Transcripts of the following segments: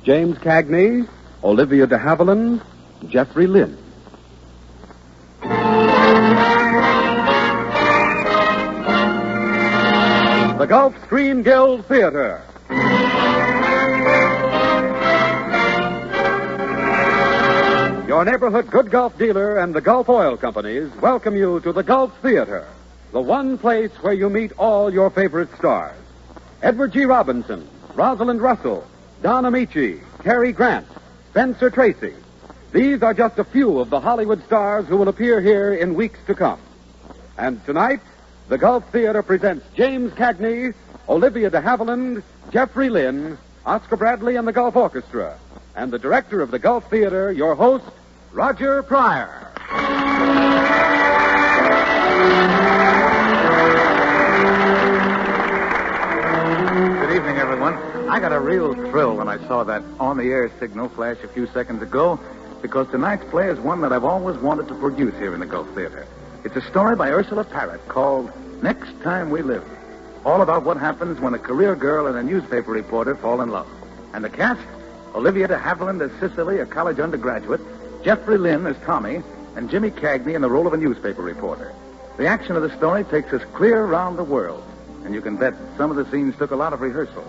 James Cagney, Olivia de Havilland, Jeffrey Lynn. The Gulf Screen Guild Theater. Your neighborhood Good Gulf dealer and the Gulf Oil Companies welcome you to the Gulf Theater, the one place where you meet all your favorite stars. Edward G. Robinson, Rosalind Russell, Don Amici, Cary Grant, Spencer Tracy. These are just a few of the Hollywood stars who will appear here in weeks to come. And tonight, the Gulf Theater presents James Cagney, Olivia de Havilland, Jeffrey Lynn, Oscar Bradley and the Gulf Orchestra, and the director of the Gulf Theater, your host, Roger Pryor. Good evening, everyone. I got a real thrill when I saw that on-the-air signal flash a few seconds ago, because tonight's play is one that I've always wanted to produce here in the Gulf Theater. It's a story by Ursula Parrott called Next Time We Live, all about what happens when a career girl and a newspaper reporter fall in love. And the cast? Olivia de Havilland as Cicely, a college undergraduate, Jeffrey Lynn as Tommy, and Jimmy Cagney in the role of a newspaper reporter. The action of the story takes us clear around the world, and you can bet some of the scenes took a lot of rehearsal.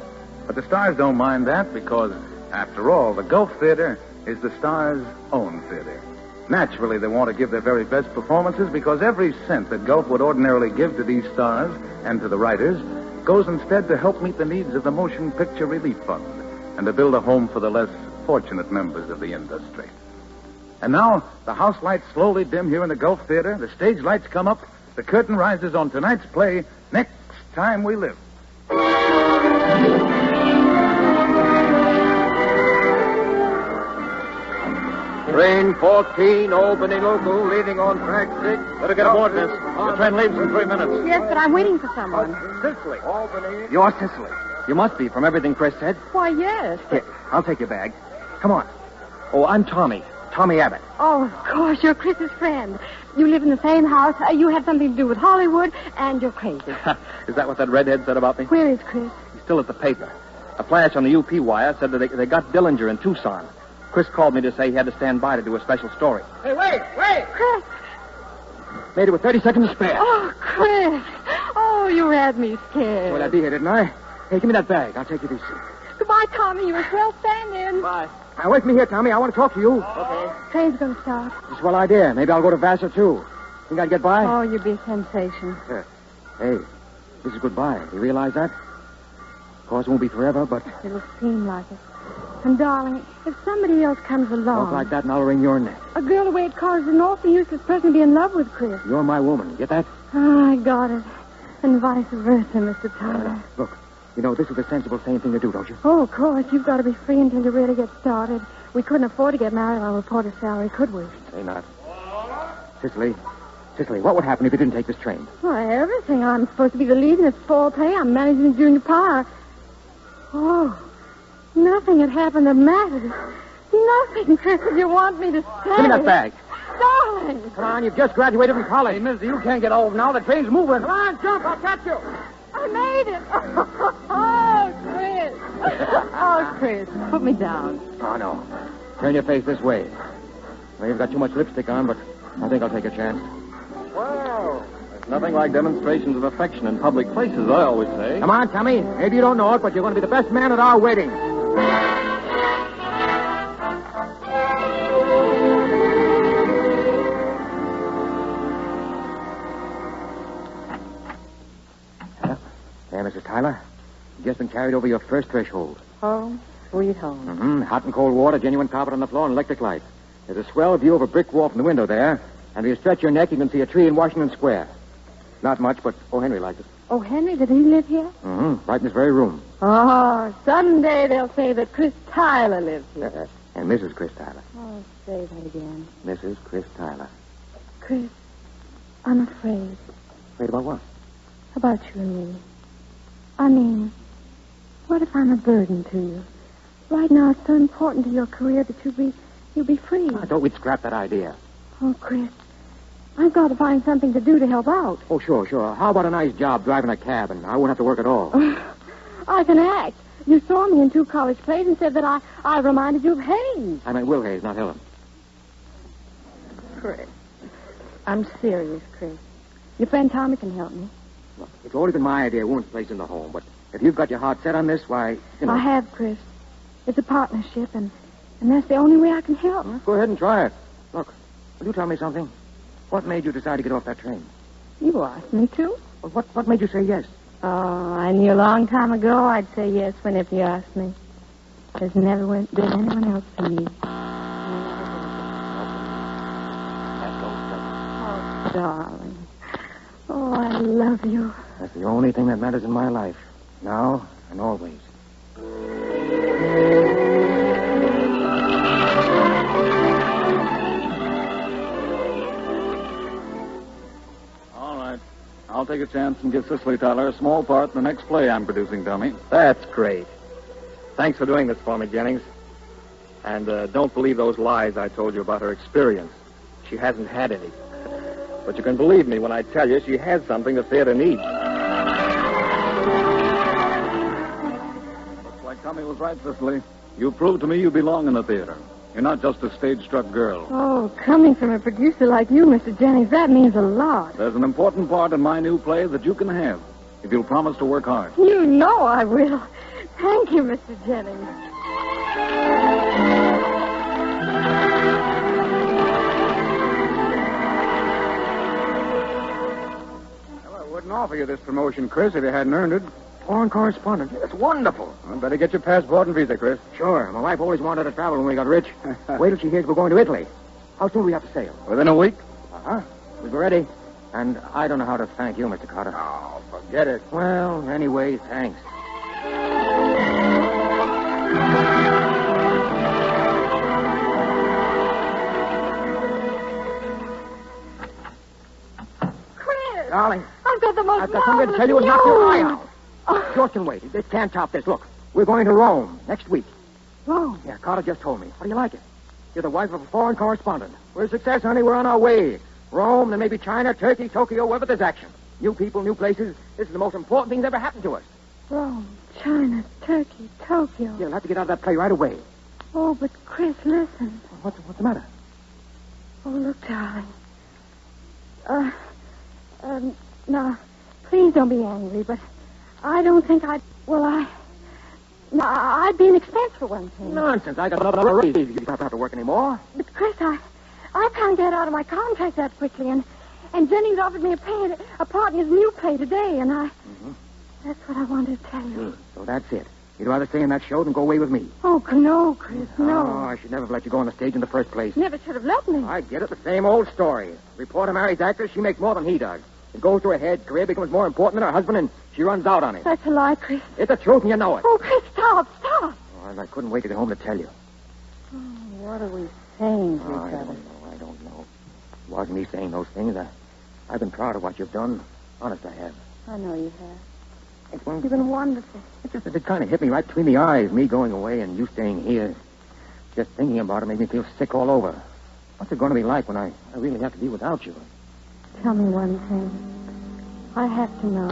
But the stars don't mind that because, after all, the Gulf Theater is the stars' own theater. Naturally, they want to give their very best performances because every cent that Gulf would ordinarily give to these stars and to the writers goes instead to help meet the needs of the Motion Picture Relief Fund and to build a home for the less fortunate members of the industry. And now, the house lights slowly dim here in the Gulf Theater. The stage lights come up. The curtain rises on tonight's play, Next Time We Live. Train 14, Albany local, leaving on track 6. Better get aboard, miss. The train leaves in 3 minutes. Yes, but I'm waiting for someone. Cicely. Albany. You're Cicely. You must be from everything Chris said. Why, yes. Here, I'll take your bag. Come on. Oh, I'm Tommy. Tommy Abbott. Oh, of course, you're Chris's friend. You live in the same house. You have something to do with Hollywood, and you're crazy. Is that what that redhead said about me? Where is Chris? He's still at the paper. A flash on the UP wire said that they got Dillinger in Tucson. Chris called me to say he had to stand by to do a special story. Hey, wait! Chris! Made it with 30 seconds to spare. Oh, Chris! Oh, you had me scared. Well, I'd be here, didn't I? Hey, give me that bag. I'll take you to see. Goodbye, Tommy. You were swell stand-in. Bye. Now, wait for me here, Tommy. I want to talk to you. Okay. Train's going to start. It's a swell idea. Maybe I'll go to Vassar, too. Think I'd get by? Oh, you'd be a sensation. Hey, this is goodbye. You realize that? Of course, it won't be forever, but... It'll seem like it. And, darling, if somebody else comes along... Talk like that and I'll wring your neck. A girl who ain't college is an awfully useless person to be in love with, Chris. You're my woman. Get that? Oh, I got it. And vice versa, Mr. Tyler. Look, you know, this is the sensible, sane thing to do, don't you? Oh, of course. You've got to be free until you really get started. We couldn't afford to get married on a reporter's salary, could we? Say not. Cicely, what would happen if you didn't take this train? Why, everything. I'm supposed to be the lead in this fall play. I'm managing the junior par. Oh, nothing had happened that mattered. Nothing, Chris, that you want me to say. Give me that bag. Darling. Come on, you've just graduated from college. Hey, mister, you can't get over now. The train's moving. Come on, jump. I'll catch you. I made it. Oh, Chris. Oh, Chris, put me down. Oh, no. Turn your face this way. Well, you've got too much lipstick on, but I think I'll take a chance. Well, there's nothing like demonstrations of affection in public places, I always say. Come on, Tommy. Maybe you don't know it, but you're going to be the best man at our wedding. There, Mrs. Tyler. You've just been carried over your first threshold. Home, sweet home. Mm-hmm. Hot and cold water, genuine carpet on the floor, and electric light. There's a swell view of a brick wall from the window there. And if you stretch your neck, you can see a tree in Washington Square. Not much, but O. Henry likes it. Oh, Henry, did he live here? Mm-hmm. Right in this very room. Oh, someday they'll say that Chris Tyler lives here. And Mrs. Chris Tyler. Oh, say that again. Mrs. Chris Tyler. Chris, I'm afraid. Afraid about what? About you and me. I mean, what if I'm a burden to you? Right now, it's so important to your career that you'll be free. I thought we'd scrap that idea. Oh, Chris, I've got to find something to do to help out. Oh, sure. How about a nice job driving a cab, and I won't have to work at all? I can act. You saw me in 2 college plays and said that I reminded you of Hayes. I meant Will Hayes, not Helen. Chris. I'm serious, Chris. Your friend Tommy can help me. Look, it's always been my idea, a woman's place in the home. But if you've got your heart set on this, why, you know... I have, Chris. It's a partnership, and that's the only way I can help. Well, go ahead and try it. Look, will you tell me something? What made you decide to get off that train? You asked me to. Well, what made you say yes? Oh, I knew a long time ago I'd say yes whenever you asked me. There's never been anyone else for me. Oh, darling. Oh, I love you. That's the only thing that matters in my life. Now and always. All right. I'll take a chance and give Cicely Tyler a small part in the next play I'm producing, Dummy. That's great. Thanks for doing this for me, Jennings. And don't believe those lies I told you about her experience. She hasn't had any. But you can believe me when I tell you she has something the theater needs. Looks like Tommy was right, Cicely. You proved to me you belong in the theater. You're not just a stage-struck girl. Oh, coming from a producer like you, Mr. Jennings, that means a lot. There's an important part in my new play that you can have, if you'll promise to work hard. You know I will. Thank you, Mr. Jennings. Well, I wouldn't offer you this promotion, Chris, if you hadn't earned it. Foreign correspondent. That's wonderful. Well, better get your passport and visa, Chris. Sure. My wife always wanted to travel when we got rich. Wait till she hears we're going to Italy. How soon do we have to sail? Within a week. Uh-huh. We'll be ready. And I don't know how to thank you, Mr. Carter. Oh, forget it. Well, anyway, thanks. Chris! Darling, I've got the most I've got something to tell you and knock your eye out. George can wait. This can't top this. Look, we're going to Rome next week. Rome? Yeah, Carter just told me. How do you like it? You're the wife of a foreign correspondent. We're a success, honey. We're on our way. Rome, then maybe China, Turkey, Tokyo, wherever there's action. New people, new places. This is the most important thing that's ever happened to us. Rome, China, Turkey, Tokyo. You'll have to get out of that play right away. Oh, but Chris, listen. What's the matter? Oh, look, darling. Now, please don't be angry, but I don't think I'd be an expense for one thing. Nonsense. I got another raise. You don't have to work anymore. But, Chris, I can't get out of my contract that quickly, and Jennings offered me a part in his new play today, and that's what I wanted to tell you. So that's it. You'd rather stay in that show than go away with me. Oh, no, Chris, no. Oh, I should never have let you go on the stage in the first place. Never should have let me. I get it. The same old story. Reporter marries actress. She makes more than he does. It goes to her head. Career becomes more important than her husband, and she runs out on him. That's a lie, Chris. It's the truth, and you know it. Oh, Chris, stop. Oh, and I couldn't wait to get home to tell you. Oh, what are we saying to I each other? don't know. It wasn't me saying those things. I've been proud of what you've done. Honest, I have. I know you have. Well, You've been wonderful. it's just that it kind of hit me right between the eyes, me going away and you staying here. Just thinking about it made me feel sick all over. What's it going to be like when I really have to be without you? Tell me one thing. I have to know.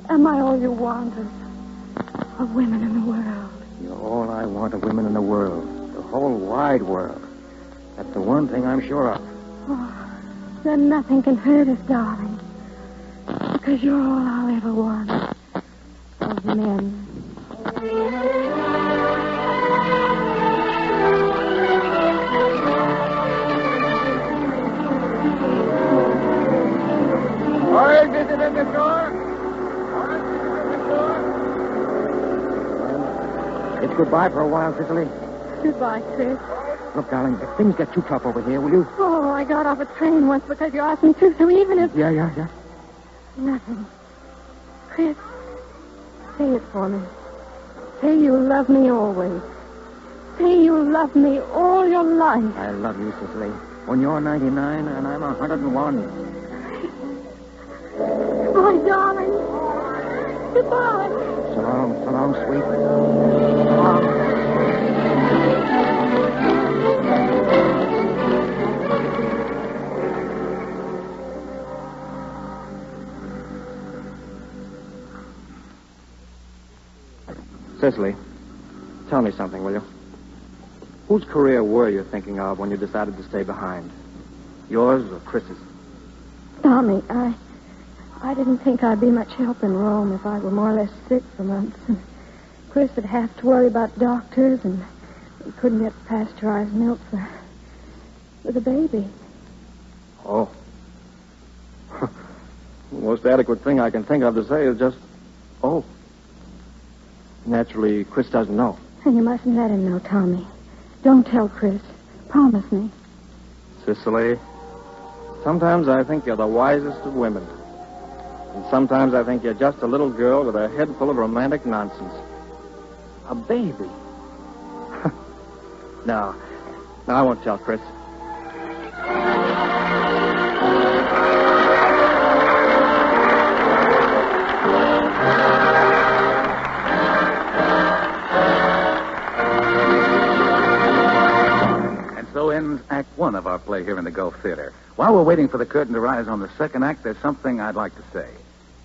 Am I all you want of women in the world? You're all I want of women in the world. The whole wide world. That's the one thing I'm sure of. Oh, then nothing can hurt us, darling. Because you're all I'll ever want of men. All right, visit in the door. It's goodbye for a while, Cicely. Goodbye, Chris. Look, darling, if things get too tough over here, will you? Oh, I got off a train once because you asked me to, so even if... Yeah. Nothing. Chris, say it for me. Say you love me always. Say you love me all your life. I love you, Cicely. When you're 99 and I'm 101. Goodbye, darling. Goodbye. So long, sweet. So long. Cicely, tell me something, will you? Whose career were you thinking of when you decided to stay behind? Yours or Chris's? Tommy, I didn't think I'd be much help in Rome if I were more or less sick for months. And Chris would have to worry about doctors, and he couldn't get pasteurized milk for the baby. Oh. The most adequate thing I can think of to say is just, oh. Naturally, Chris doesn't know. And you mustn't let him know, Tommy. Don't tell Chris. Promise me. Cicely, sometimes I think you're the wisest of women. And sometimes I think you're just a little girl with a head full of romantic nonsense. A baby. No, I won't tell Chris. So ends Act One of our play here in the Gulf Theater. While we're waiting for the curtain to rise on the second act, there's something I'd like to say.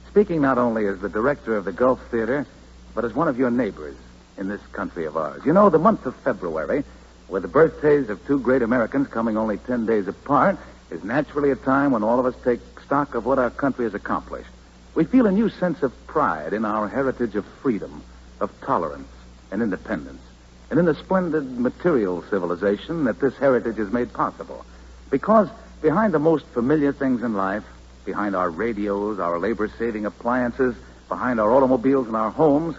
Speaking not only as the director of the Gulf Theater, but as one of your neighbors in this country of ours. You know, the month of February, with the birthdays of two great Americans coming only 10 days apart, is naturally a time when all of us take stock of what our country has accomplished. We feel a new sense of pride in our heritage of freedom, of tolerance, and independence, and in the splendid material civilization that this heritage has made possible. Because behind the most familiar things in life, behind our radios, our labor-saving appliances, behind our automobiles and our homes,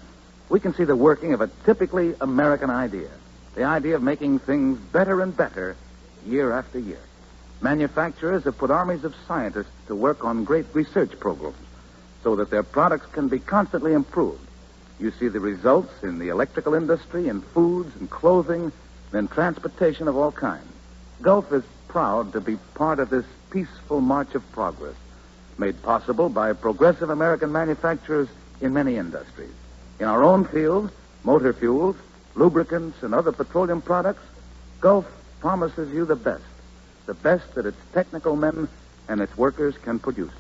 we can see the working of a typically American idea. The idea of making things better and better year after year. Manufacturers have put armies of scientists to work on great research programs so that their products can be constantly improved. You see the results in the electrical industry, in foods and clothing, and in transportation of all kinds. Gulf is proud to be part of this peaceful march of progress, made possible by progressive American manufacturers in many industries. In our own field, motor fuels, lubricants, and other petroleum products, Gulf promises you the best that its technical men and its workers can produce.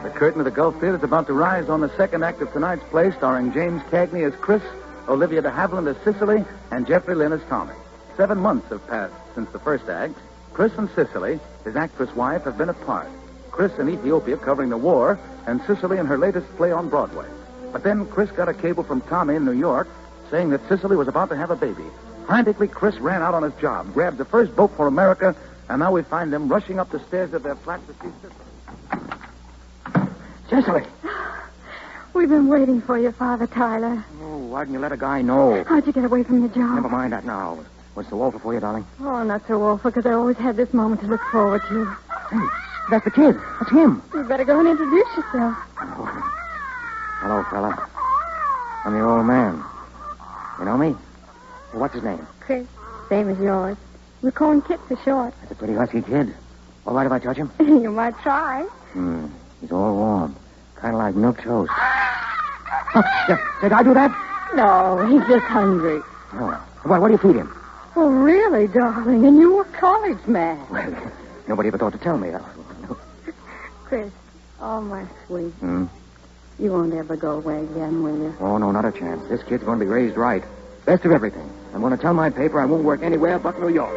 The curtain of the Gulf Theater is about to rise on the second act of tonight's play, starring James Cagney as Chris, Olivia de Havilland as Cicely, and Jeffrey Lynn as Tommy. 7 months have passed since the first act. Chris and Cicely, his actress wife, have been apart. Chris in Ethiopia covering the war, and Cicely in her latest play on Broadway. But then Chris got a cable from Tommy in New York saying that Cicely was about to have a baby. Frantically, Chris ran out on his job, grabbed the first boat for America, and now we find them rushing up the stairs of their flat to see Cicely. Cicely! We've been waiting for you, Father Tyler. Oh, why didn't you let a guy know? How'd you get away from your job? Never mind that now. What's the awful for you, darling? Oh, not so awful, because I always had this moment to look forward to. Hey, that's the kid. That's him. You better go and introduce yourself. Oh. Hello, fella. I'm your old man. You know me? What's his name? Chris, same as yours. We call him Kit for short. That's a pretty husky kid. All right if I touch him? You might try. He's all warm. Kind of like milk toast. Oh, did I do that? No, he's just hungry. Oh. What do you feed him? Oh, really, darling? And you a college man. Well, nobody ever thought to tell me. Chris, oh, my sweet. You won't ever go away again, will you? Oh, no, not a chance. This kid's going to be raised right. Best of everything. I'm going to tell my paper I won't work anywhere but New York.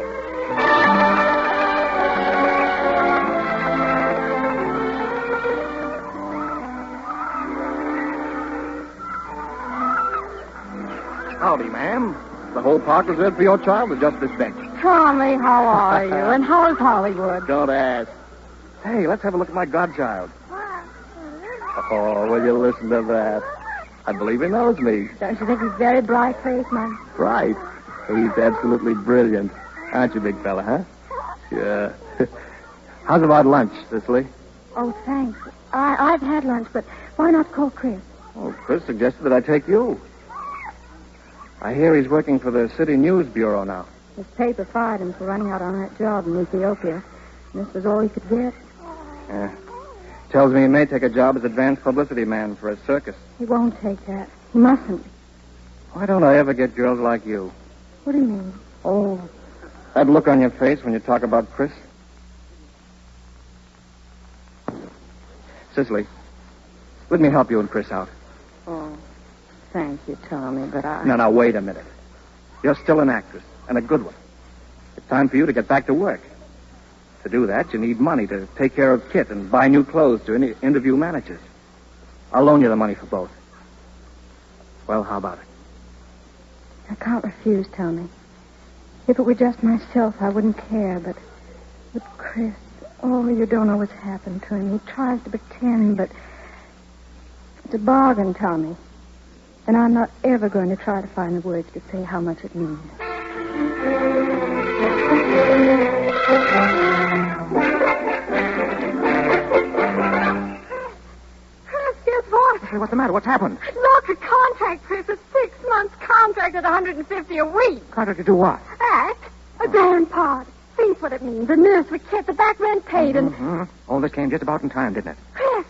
Howdy, ma'am. The whole park reserved for your child or just this bench? Tommy, how are you? And how is Hollywood? Don't ask. Hey, let's have a look at my godchild. Oh, will you listen to that? I believe he knows me. Don't you think he's very bright-faced, man? Right. He's absolutely brilliant. Aren't you, big fella, huh? Sure. How's about lunch, Cicely? Oh, thanks. I've had lunch, but why not call Chris? Oh, Chris suggested that I take you. I hear he's working for the City News Bureau now. His paper fired him for running out on that job in Ethiopia. This was all he could get. Tells me he may take a job as advanced publicity man for a circus. He won't take that. He mustn't. Why don't I ever get girls like you? What do you mean? Oh, that look on your face when you talk about Chris. Cicely, let me help you and Chris out. Oh, thank you, Tommy, but I... Now, wait a minute. You're still an actress, and a good one. It's time for you to get back to work. To do that, you need money to take care of Kit and buy new clothes to interview managers. I'll loan you the money for both. Well, how about it? I can't refuse, Tommy. If it were just myself, I wouldn't care, but with Chris, oh, you don't know what's happened to him. He tries to pretend, but it's a bargain, Tommy. And I'm not ever going to try to find the words to say how much it means. What's the matter? What's happened? Look, a contract, Chris. A 6-month contract at $150 a week. Contract to do what? Act? A damn part. Think what it means. A nurse with Kit, the back rent paid, and... Mm-hmm. All this came just about in time, didn't it? Chris,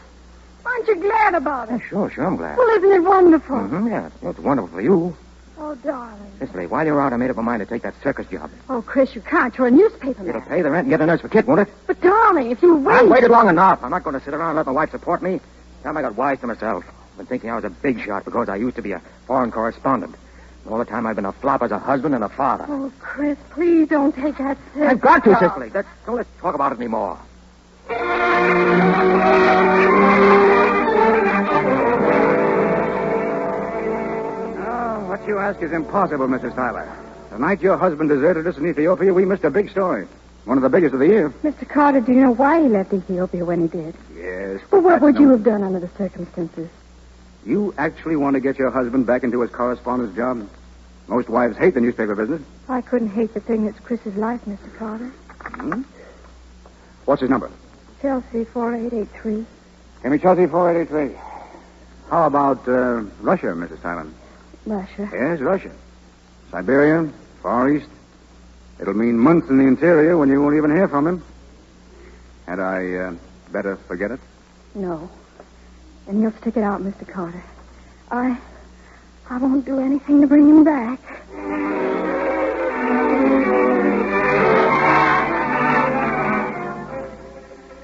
aren't you glad about it? Yeah, sure, I'm glad. Well, isn't it wonderful? Mm-hmm, yeah. Well, it's wonderful for you. Oh, darling. Cicely, while you were out, I made up my mind to take that circus job. Oh, Chris, you can't. You're a newspaper man. It'll pay the rent and get a nurse for Kit, won't it? But, darling, if you wait... I've waited long enough. I'm not going to sit around and let my wife support me. Time I got wise to myself. I've been thinking I was a big shot because I used to be a foreign correspondent. And all the time I've been a flop as a husband and a father. Oh, Chris, please don't take that circus I've got to, job. Cicely. Don't let's talk about it anymore. Oh, what you ask is impossible, Mrs. Tyler. The night your husband deserted us in Ethiopia, we missed a big story. One of the biggest of the year. Mr. Carter, do you know why he left Ethiopia when he did? Yes. Well, what would you have done under the circumstances? You actually want to get your husband back into his correspondence job? Most wives hate the newspaper business. I couldn't hate the thing that's Chris's life, Mr. Carter. Hmm? What's his number? Chelsea 4883. Give me Chelsea 4883. How about Russia, Mrs. Tyler? Russia. Yes, Russia. Siberia, Far East. It'll mean months in the interior when you won't even hear from him. Had I better forget it? No. And you'll stick it out, Mr. Carter. I won't do anything to bring him back.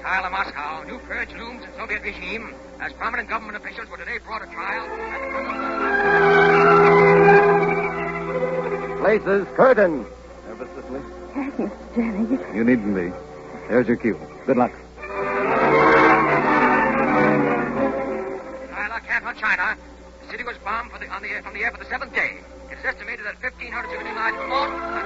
Trial of Moscow. New purge looms in Soviet regime as prominent government officials were today brought to trial. Places, curtain. Nervous, Cicely? Yes, Mr. Jennings. You needn't be. There's your cue. Good luck. Trial of Canton, China. The city was bombed from the air for the 7th day. It is estimated that 1,500 civilian lives were lost and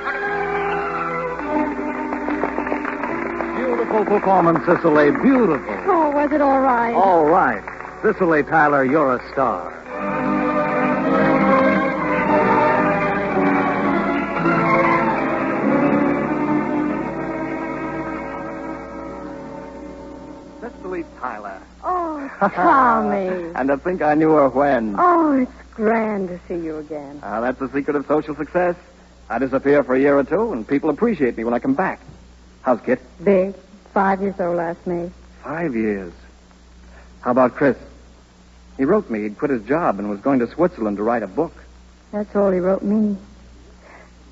Beautiful performance, Cicely. Beautiful. Oh, was it all right? All right. Cicely Tyler, you're a star. Cicely Tyler. Oh, Tommy. And to think I knew her when. Oh, it's grand to see you again. That's the secret of social success. I disappear for a year or two, and people appreciate me when I come back. How's Kit? Big. 5 years old last May. 5 years. How about Chris? He wrote me he'd quit his job and was going to Switzerland to write a book. That's all he wrote me.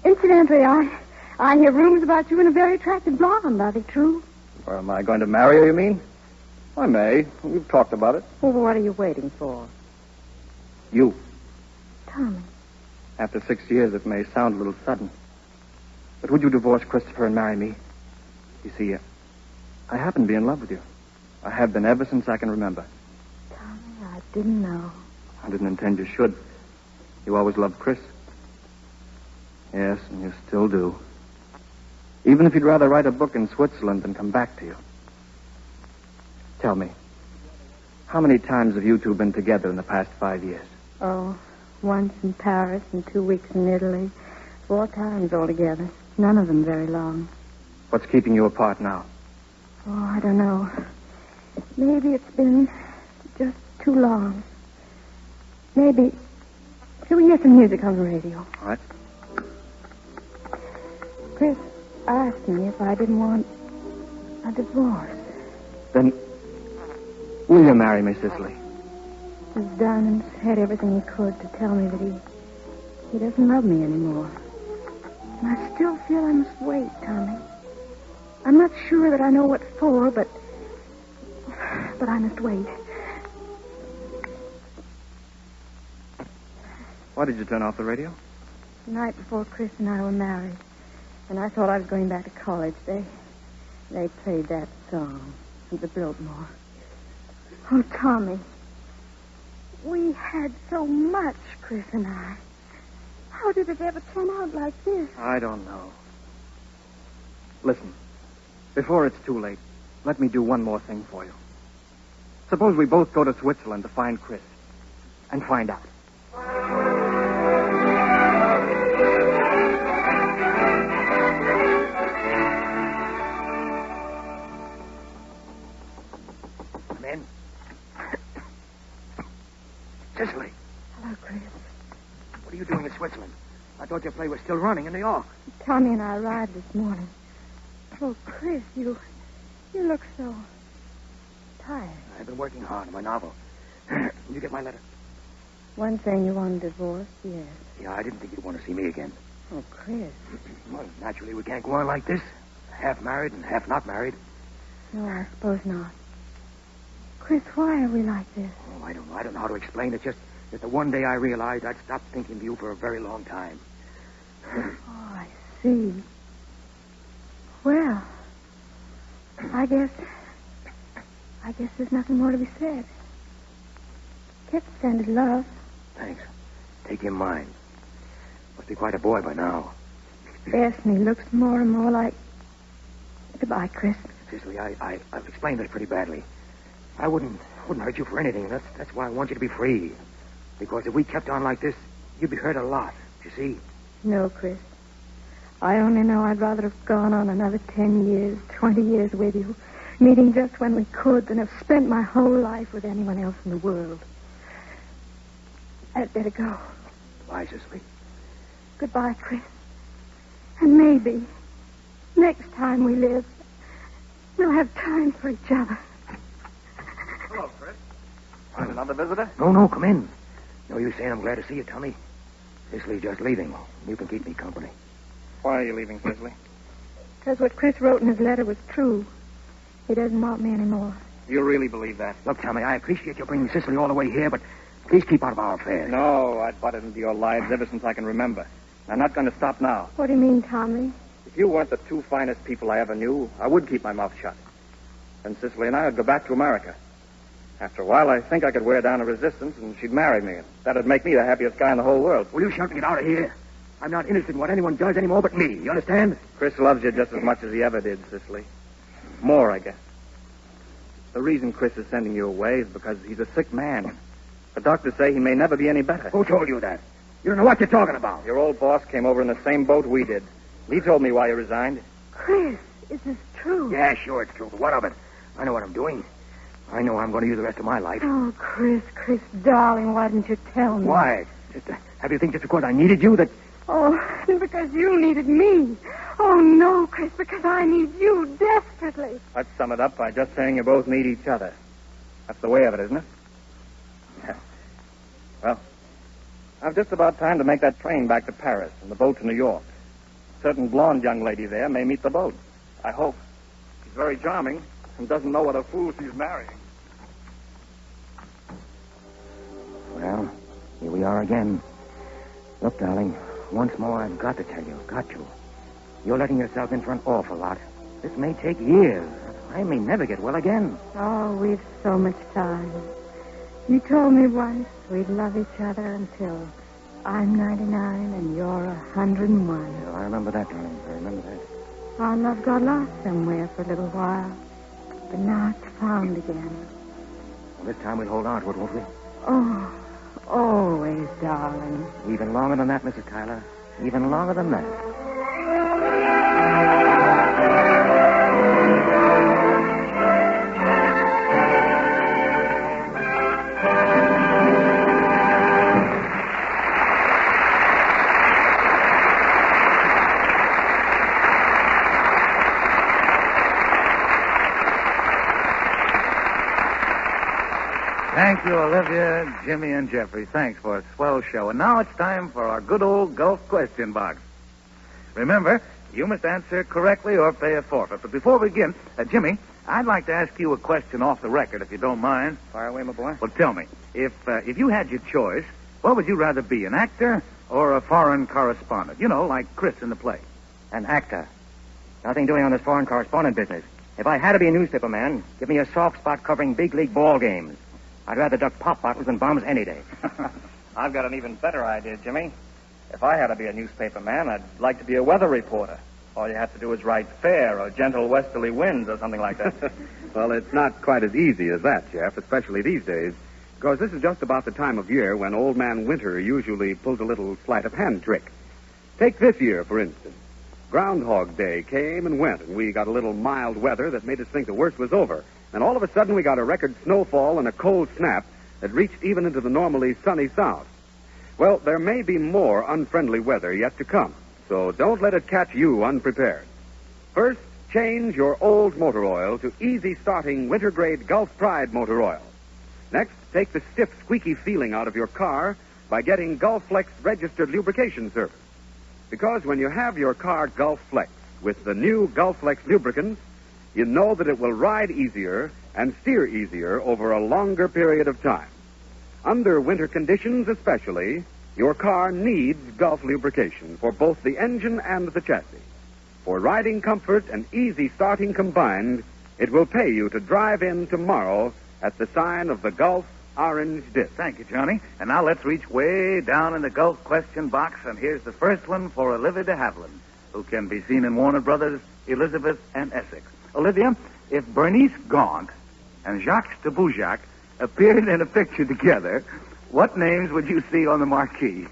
Incidentally, I hear rumors about you and a very attractive blonde. Are they true? Or am I going to marry her, you mean? I may. We've talked about it. Well, what are you waiting for? You. Tommy. After 6 years, it may sound a little sudden. But would you divorce Christopher and marry me? You see, I happen to be in love with you. I have been ever since I can remember. Tommy, I didn't know. I didn't intend you should. You always loved Chris. Yes, and you still do. Even if you'd rather write a book in Switzerland than come back to you. Tell me, how many times have you two been together in the past 5 years? Oh, once in Paris and 2 weeks in Italy. 4 times altogether. None of them very long. What's keeping you apart now? Oh, I don't know. Maybe it's been just too long. Maybe... Shall we hear some music on the radio? All right. Chris asked me if I didn't want a divorce. Then, will you marry me, Cicely? He's done and said everything he could to tell me that he doesn't love me anymore. And I still feel I must wait, Tommy. I'm not sure that I know what for, but but I must wait. Why did you turn off the radio? The night before Chris and I were married, and I thought I was going back to college, they played that song, the Biltmore. Oh, Tommy, we had so much, Chris and I. How did it ever turn out like this? I don't know. Listen, before it's too late, let me do one more thing for you. Suppose we both go to Switzerland to find Chris and find out. Come in. Cicely, Hello, Chris. what are you doing in Switzerland? I thought your play was still running in New York. Tommy and I arrived this morning. Oh, Chris, you look so tired. I've been working hard on my novel. You get my letter? One saying you want a divorce, yes. Yeah, I didn't think you'd want to see me again. Oh, Chris. Well, naturally, we can't go on like this. Half married and half not married. No, I suppose not. Chris, why are we like this? Oh, I don't know. I don't know how to explain it. Just that the one day I realized I'd stopped thinking of you for a very long time. Oh, I see. Well, I guess there's nothing more to be said. Kept sending love. Thanks. Take him mine. Must be quite a boy by now. Bethany looks more and more like... Goodbye, Chris. Cicely, I've explained this pretty badly. I wouldn't hurt you for anything. That's why I want you to be free. Because if we kept on like this, you'd be hurt a lot, you see. No, Chris. I only know I'd rather have gone on another 10 years, 20 years with you, meeting just when we could, than have spent my whole life with anyone else in the world. I'd better go. Bye, Cicely. Goodbye, Chris. And maybe, next time we live, we'll have time for each other. Hello, Chris. Find another visitor? No, come in. No use saying I'm glad to see you, Tommy. Cicely's just leaving. You can keep me company. Why are you leaving, Cicely? Because what Chris wrote in his letter was true. He doesn't want me anymore. You really believe that? Look, Tommy, I appreciate you bringing Cicely all the way here, but please keep out of our affairs. No, I've butted into your lives ever since I can remember. I'm not going to stop now. What do you mean, Tommy? If you weren't the two finest people I ever knew, I would keep my mouth shut. Then Cicely and I would go back to America. After a while, I think I could wear down a resistance, and she'd marry me. That'd make me the happiest guy in the whole world. Will you shut me out of here? I'm not interested in what anyone does anymore but me. You understand? Chris loves you just as much as he ever did, Cicely. More, I guess. The reason Chris is sending you away is because he's a sick man. The doctors say he may never be any better. Who told you that? You don't know what you're talking about. Your old boss came over in the same boat we did. He told me why you resigned. Chris, is this true? Yeah, sure, it's true. But what of it? I know what I'm doing. I know I'm going to use the rest of my life. Oh, Chris, darling, why didn't you tell me? Why? Have you think just because I needed you that... Oh, because you needed me. Oh, no, Chris, because I need you desperately. Let's sum it up by just saying you both need each other. That's the way of it, isn't it? Yeah. Well, I've just about time to make that train back to Paris and the boat to New York. A certain blonde young lady there may meet the boat. I hope. She's very charming and doesn't know what a fool she's marrying. Well, here we are again. Look, darling, once more I've got to tell you, got to. You're letting yourself in for an awful lot. This may take years. I may never get well again. Oh, we've so much time. You told me once we'd love each other until I'm 99 and you're 101. Yeah, I remember that, darling. I remember that. Our love got lost somewhere for a little while, but now it's found again. Well, this time we'll hold on to it, won't we? Oh, always, darling. Even longer than that, Mrs. Tyler. Even longer than that. Thank you, Olivia, Jimmy, and Jeffrey. Thanks for a swell show. And now it's time for our good old Gulf question box. Remember, you must answer correctly or pay a forfeit. But before we begin, Jimmy, I'd like to ask you a question off the record, if you don't mind. Fire away, my boy. Well, tell me, if you had your choice, what would you rather be, an actor or a foreign correspondent? You know, like Chris in the play. An actor. Nothing doing on this foreign correspondent business. If I had to be a newspaper man, give me a soft spot covering big league ball games. I'd rather duck pop bottles than bombs any day. I've got an even better idea, Jimmy. If I had to be a newspaper man, I'd like to be a weather reporter. All you have to do is write fair or gentle westerly winds or something like that. Well, it's not quite as easy as that, Jeff, especially these days, because this is just about the time of year when Old Man Winter usually pulls a little sleight of hand trick. Take this year, for instance. Groundhog Day came and went, and we got a little mild weather that made us think the worst was over. And all of a sudden, we got a record snowfall and a cold snap that reached even into the normally sunny south. Well, there may be more unfriendly weather yet to come, so don't let it catch you unprepared. First, change your old motor oil to easy-starting winter-grade Gulf Pride motor oil. Next, take the stiff, squeaky feeling out of your car by getting Gulf Flex registered lubrication service. Because when you have your car Gulf Flex with the new Gulf Flex lubricants, you know that it will ride easier and steer easier over a longer period of time. Under winter conditions especially, your car needs Gulf lubrication for both the engine and the chassis. For riding comfort and easy starting combined, it will pay you to drive in tomorrow at the sign of the Gulf Orange Disc. Thank you, Johnny. And now let's reach way down in the Gulf question box, and here's the first one for Olivia de Havilland, who can be seen in Warner Brothers, Elizabeth, and Essex. Olivia, if Bernice Gaunt and Jacques de Boujac appeared in a picture together, what names would you see on the marquee?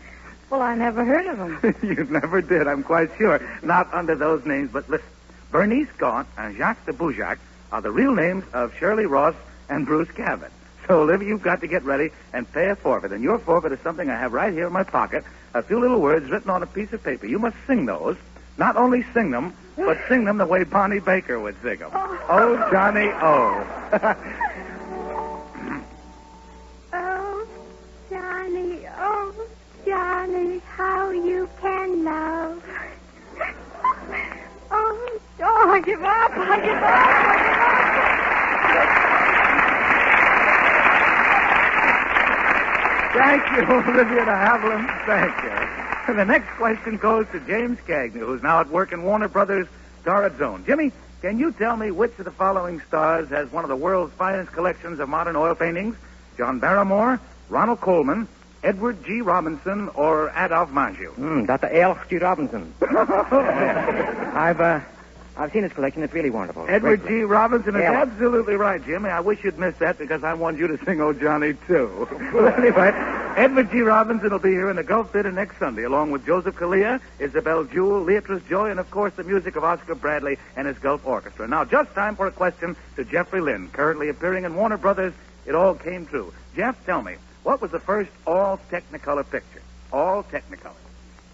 Well, I never heard of them. You never did, I'm quite sure. Not under those names, but listen. Bernice Gaunt and Jacques de Boujac are the real names of Shirley Ross and Bruce Cabot. So, Olivia, you've got to get ready and pay a forfeit. And your forfeit is something I have right here in my pocket. A few little words written on a piece of paper. You must sing those. Not only sing them, but sing them the way Bonnie Baker would sing them. Oh, Johnny, oh. Oh, Johnny, how you can love. I give up. Thank you, Olivia de Havilland. Thank you. And the next question goes to James Cagney, who's now at work in Warner Brothers' Torrid Zone. Jimmy, can you tell me which of the following stars has one of the world's finest collections of modern oil paintings? John Barrymore, Ronald Colman, Edward G. Robinson, or Adolph Mangiu? Dr. Adolph G. Robinson. I've seen his collection. It's really wonderful. Edward G. Robinson is absolutely right, Jimmy. I wish you'd missed that because I want you to sing Oh Johnny, too. Well, anyway, Edward G. Robinson will be here in the Gulf Theater next Sunday, along with Joseph Kalia, Isabel Jewell, Leatrice Joy, and, of course, the music of Oscar Bradley and his Gulf Orchestra. Now, just time for a question to Jeffrey Lynn, currently appearing in Warner Brothers. It All Came True. Jeff, tell me, what was the first all-Technicolor picture? All Technicolor.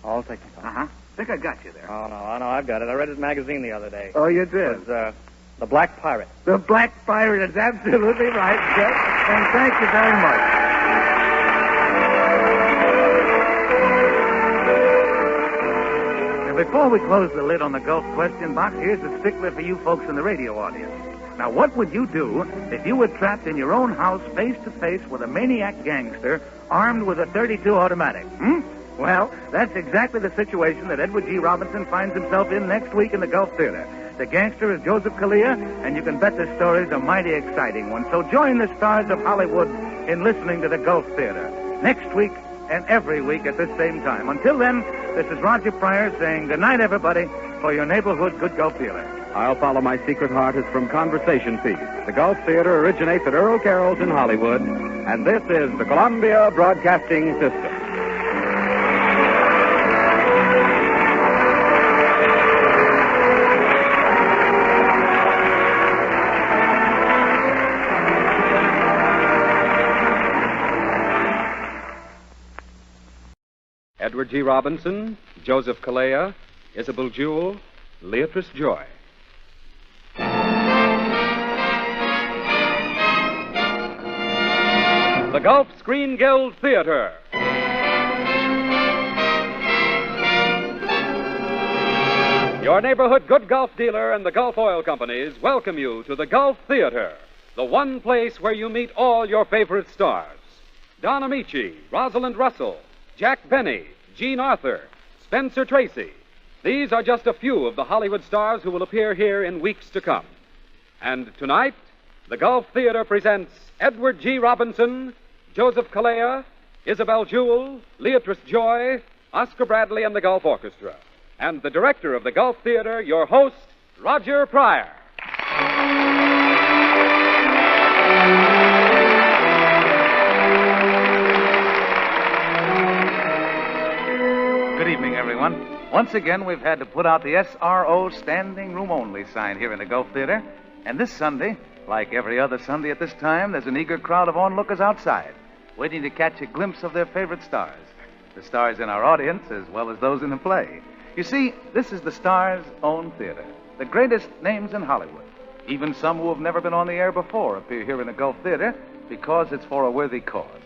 All Technicolor. Uh-huh. I think I got you there. Oh, no, I've got it. I read it in a magazine the other day. Oh, you did? It was, The Black Pirate. The Black Pirate is absolutely right, Jeff. And thank you very much. Now, before we close the lid on the Gulf question box, here's a stickler for you folks in the radio audience. Now, what would you do if you were trapped in your own house face-to-face with a maniac gangster armed with a .32 automatic? Well, that's exactly the situation that Edward G. Robinson finds himself in next week in the Gulf Theater. The gangster is Joseph Kalia, and you can bet the story's a mighty exciting one. So join the stars of Hollywood in listening to the Gulf Theater next week and every week at this same time. Until then, this is Roger Pryor saying good night, everybody, for your neighborhood Good Gulf Dealer. I'll Follow My Secret Heart is from Conversation Piece. The Gulf Theater originates at Earl Carroll's in Hollywood, and this is the Columbia Broadcasting System. Edward G. Robinson, Joseph Kalia, Isabel Jewell, Leatrice Joy. The Gulf Screen Guild Theater. Your neighborhood good golf dealer and the Gulf Oil Companies welcome you to the Gulf Theater, the one place where you meet all your favorite stars. Don Amici, Rosalind Russell, Jack Benny, Jean Arthur, Spencer Tracy. These are just a few of the Hollywood stars who will appear here in weeks to come. And tonight, the Gulf Theater presents Edward G. Robinson, Joseph Calleja, Isabel Jewell, Leatrice Joy, Oscar Bradley, and the Gulf Orchestra. And the director of the Gulf Theater, your host, Roger Pryor. Good evening, everyone. Once again, we've had to put out the SRO standing room only sign here in the Gulf Theater. And this Sunday, like every other Sunday at this time, there's an eager crowd of onlookers outside, waiting to catch a glimpse of their favorite stars. The stars in our audience as well as those in the play. You see, this is the Star's own theater. The greatest names in Hollywood. Even some who have never been on the air before appear here in the Gulf Theater because it's for a worthy cause.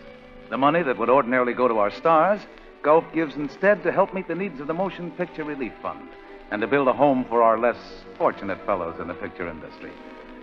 The money that would ordinarily go to our stars, Gulf gives instead to help meet the needs of the Motion Picture Relief Fund and to build a home for our less fortunate fellows in the picture industry.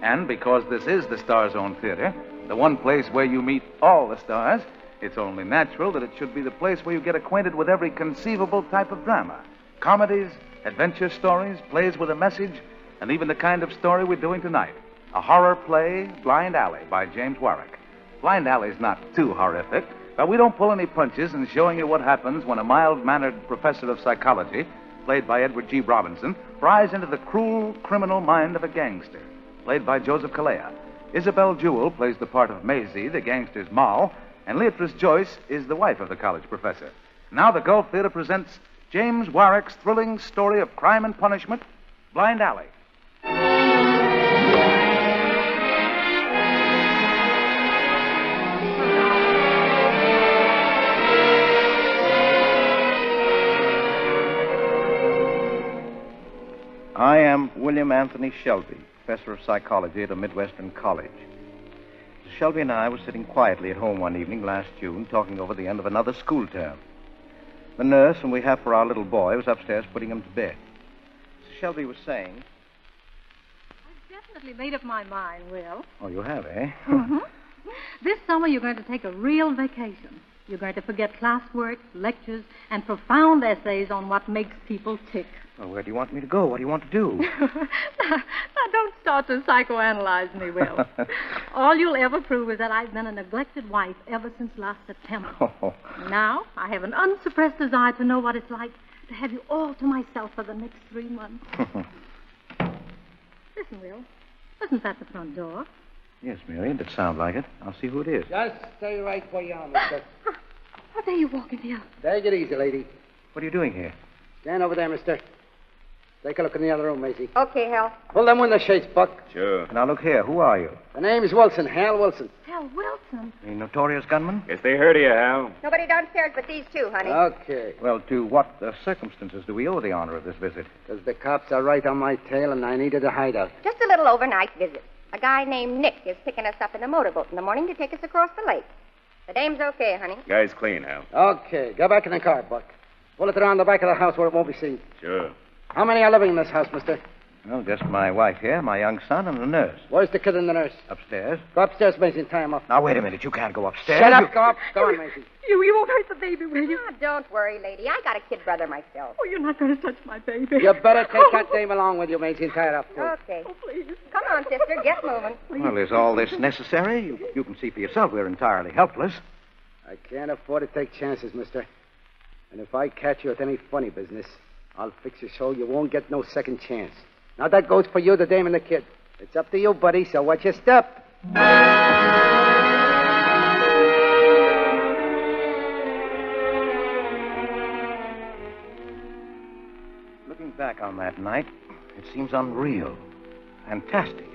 And because this is the Star's own theater, the one place where you meet all the stars, it's only natural that it should be the place where you get acquainted with every conceivable type of drama. Comedies, adventure stories, plays with a message, and even the kind of story we're doing tonight. A horror play, Blind Alley, by James Warwick. Blind Alley's not too horrific, but we don't pull any punches in showing you what happens when a mild-mannered professor of psychology, played by Edward G. Robinson, pries into the cruel, criminal mind of a gangster, played by Joseph Calleja. Isabel Jewell plays the part of Maisie, the gangster's moll, and Leatrice Joyce is the wife of the college professor. Now the Gulf Theater presents James Warwick's thrilling story of crime and punishment, Blind Alley. I am William Anthony Shelby, professor of psychology at a Midwestern college. Mr. Shelby and I were sitting quietly at home one evening last June, talking over the end of another school term. The nurse whom we have for our little boy was upstairs putting him to bed. Mr. Shelby was saying... I've definitely made up my mind, Will. Oh, you have, eh? Mm-hmm. This summer you're going to take a real vacation. You're going to forget classwork, lectures, and profound essays on what makes people tick. Well, where do you want me to go? What do you want to do? Now, don't start to psychoanalyze me, Will. All you'll ever prove is that I've been a neglected wife ever since last September. Oh. Now, I have an unsuppressed desire to know what it's like to have you all to myself for the next 3 months. Listen, Will. Isn't that the front door? Yes, Mary, it did sound like it. I'll see who it is. Just stay right where you are, mister. Oh, there you walking here. Take it easy, lady. What are you doing here? Stand over there, mister. Take a look in the other room, Maisie. Okay, Hal. Pull them window shades, Buck. Sure. Now, look here. Who are you? The name's Wilson, Hal Wilson. Hal Wilson. A notorious gunman? Guess they heard of you, Hal. Nobody downstairs but these two, honey. Okay. Well, to what circumstances do we owe the honor of this visit? Because the cops are right on my tail and I needed a hideout. Just a little overnight visit. A guy named Nick is picking us up in a motorboat in the morning to take us across the lake. The dame's okay, honey. Guy's clean, Hal. Okay. Go back in the car, Buck. Pull it around the back of the house where it won't be seen. Sure. How many are living in this house, mister? Well, just my wife here, my young son, and the nurse. Where's the kid and the nurse? Upstairs. Go upstairs, Maisie, and tie him up. Now, wait a minute. You can't go upstairs. Shut up, go up. Go on, Maisie. You won't hurt the baby, will you? Oh, don't worry, lady. I got a kid brother myself. Oh, you're not going to touch my baby. You better take that dame along with you, Maisie, and tie her up, too. Okay. Oh, please. Come on, sister. Get moving. Well, is all this necessary? You can see for yourself we're entirely helpless. I can't afford to take chances, mister. And if I catch you at any funny business, I'll fix you so you won't get no second chance. Now, that goes for you, the dame, and the kid. It's up to you, buddy, so watch your step. Looking back on that night, it seems unreal, fantastic.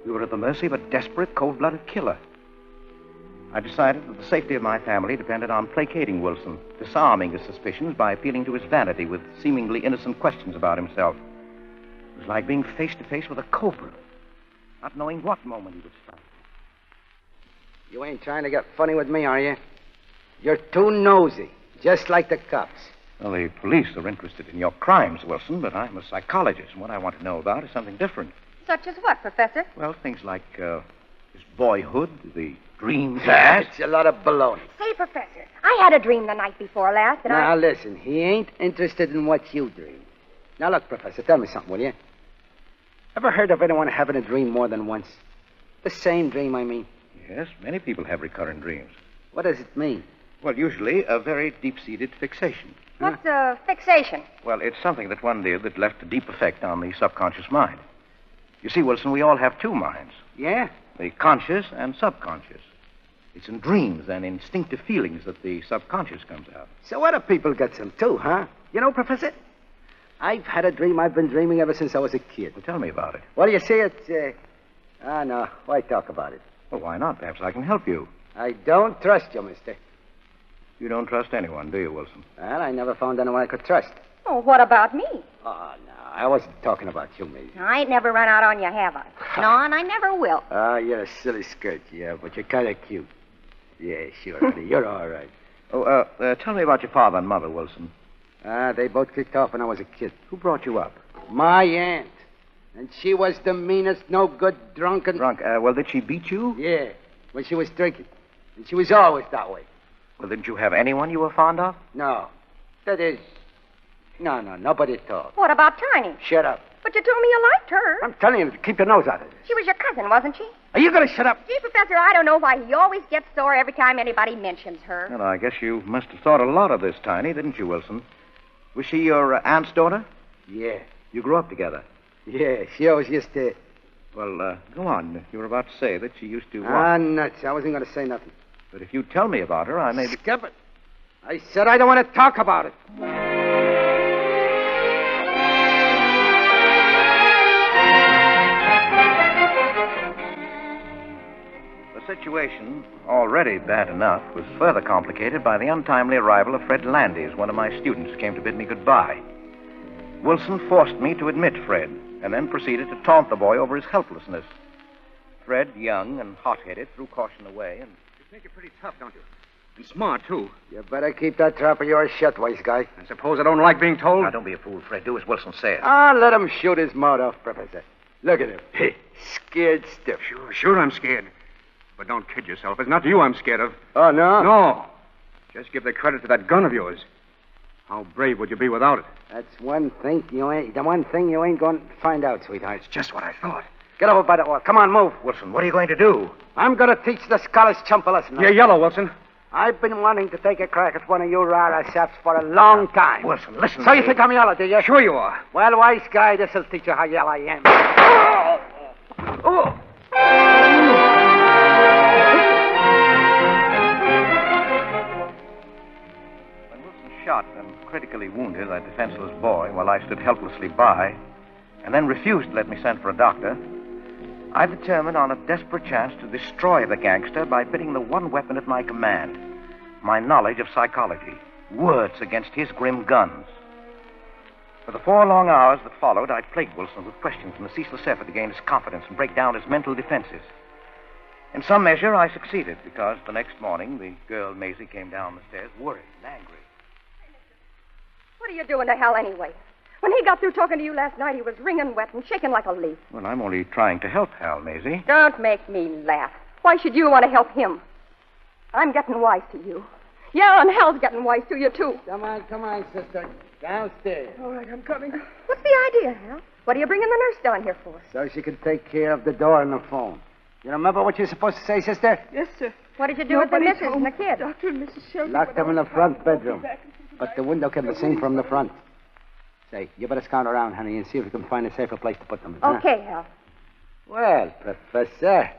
We were at the mercy of a desperate, cold-blooded killer. I decided that the safety of my family depended on placating Wilson, disarming his suspicions by appealing to his vanity with seemingly innocent questions about himself. It was like being face to face with a cobra, not knowing what moment he would strike. You ain't trying to get funny with me, are you? You're too nosy, just like the cops. Well, the police are interested in your crimes, Wilson, but I'm a psychologist, and what I want to know about is something different. Such as what, Professor? Well, things like his boyhood, the dreams. That's a lot of baloney. Say, Professor, I had a dream the night before last, and Now, listen, he ain't interested in what you dream. Now, look, Professor, tell me something, will you? Ever heard of anyone having a dream more than once? The same dream, I mean. Yes, many people have recurrent dreams. What does it mean? Well, usually a very deep-seated fixation. What's a fixation? Well, it's something that one did that left a deep effect on the subconscious mind. You see, Wilson, we all have two minds. Yeah? The conscious and subconscious. It's in dreams and instinctive feelings that the subconscious comes out. So other people get some too, huh? You know, Professor, I've had a dream I've been dreaming ever since I was a kid. Well, tell me about it. Well, you see, it's, no, why talk about it? Well, why not? Perhaps I can help you. I don't trust you, mister. You don't trust anyone, do you, Wilson? Well, I never found anyone I could trust. Oh, what about me? Oh, no, I wasn't talking about you, Maisie. I ain't never run out on you, have I? No, and I never will. Oh, you're a silly skirt, yeah, but you're kind of cute. Yeah, sure, honey, you're all right. Oh, tell me about your father and mother, Wilson. They both kicked off when I was a kid. Who brought you up? My aunt. And she was the meanest, no-good, drunken... Drunk? Well, did she beat you? Yeah, when she was drinking. And she was always that way. Well, didn't you have anyone you were fond of? No. That is... No, nobody at all. What about Tiny? Shut up. But you told me you liked her. I'm telling you, keep your nose out of this. She was your cousin, wasn't she? Are you going to shut up? Gee, Professor, I don't know why he always gets sore every time anybody mentions her. Well, I guess you must have thought a lot of this, Tiny, didn't you, Wilson? Was she your aunt's daughter? Yeah. You grew up together? Yeah, she always used to... Well, go on. You were about to say that she used to... nuts. I wasn't going to say nothing. But if you tell me about her, I may... Skip it. I said I don't want to talk about it. The situation, already bad enough, was further complicated by the untimely arrival of Fred Landis, one of my students who came to bid me goodbye. Wilson forced me to admit Fred, and then proceeded to taunt the boy over his helplessness. Fred, young and hot-headed, threw caution away and... You think you're pretty tough, don't you? And smart, too. You better keep that trap of yours shut, wise guy. I suppose I don't like being told? Now, don't be a fool, Fred. Do as Wilson says. Let him shoot his mouth off, Professor. Look at him. Scared stiff. Sure, I'm scared. But don't kid yourself. It's not you I'm scared of. Oh, no? No. Just give the credit to that gun of yours. How brave would you be without it? That's the one thing you ain't going to find out, sweetheart. It's just what I thought. Get over by the wall. Come on, move. Wilson, what are you going to do? I'm going to teach the scholars chump a lesson. You're yellow, Wilson. I've been wanting to take a crack at one of you rara saps for a long time. Wilson, listen. So you think I'm yellow, do you? Sure you are. Well, wise guy, this'll teach you how yellow I am. Oh! When Wilson shot and critically wounded a defenseless boy while I stood helplessly by, and then refused to let me send for a doctor, I determined on a desperate chance to destroy the gangster by pitting the one weapon at my command, my knowledge of psychology, words against his grim guns. For the 4 long hours that followed, I plagued Wilson with questions in a ceaseless effort to gain his confidence and break down his mental defenses. In some measure, I succeeded, because the next morning, the girl, Maisie, came down the stairs worried and angry. What are you doing to hell anyway? When he got through talking to you last night, he was wringing wet and shaking like a leaf. Well, I'm only trying to help Hal, Maisie. Don't make me laugh. Why should you want to help him? I'm getting wise to you. Yeah, and Hal's getting wise to you, too. Come on, sister. Downstairs. All right, I'm coming. What's the idea, Hal? What are you bringing the nurse down here for? So she can take care of the door and the phone. You remember what you're supposed to say, sister? Yes, sir. What did you do with the missus and the kid? Dr. and Mrs. Shelby. Locked them in the front bedroom. But the window can be seen from the front. Say, you better scout around, honey, and see if you can find a safer place to put them in. Okay, Hal. Well, Professor,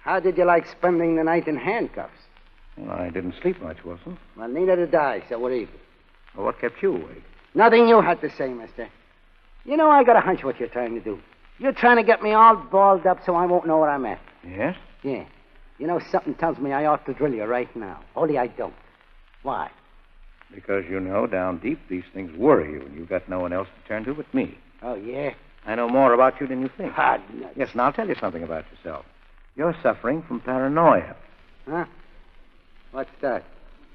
how did you like spending the night in handcuffs? Well, I didn't sleep much, Wilson. Well, neither did I, so we're even. Well, what kept you awake? Nothing you had to say, mister. You know, I got a hunch what you're trying to do. You're trying to get me all balled up so I won't know where I'm at. Yes? Yeah. You know, something tells me I ought to drill you right now. Only I don't. Why? Because you know, down deep, these things worry you, and you've got no one else to turn to but me. Oh, yeah? I know more about you than you think. Hard nuts. Yes, and I'll tell you something about yourself. You're suffering from paranoia. Huh? What's that?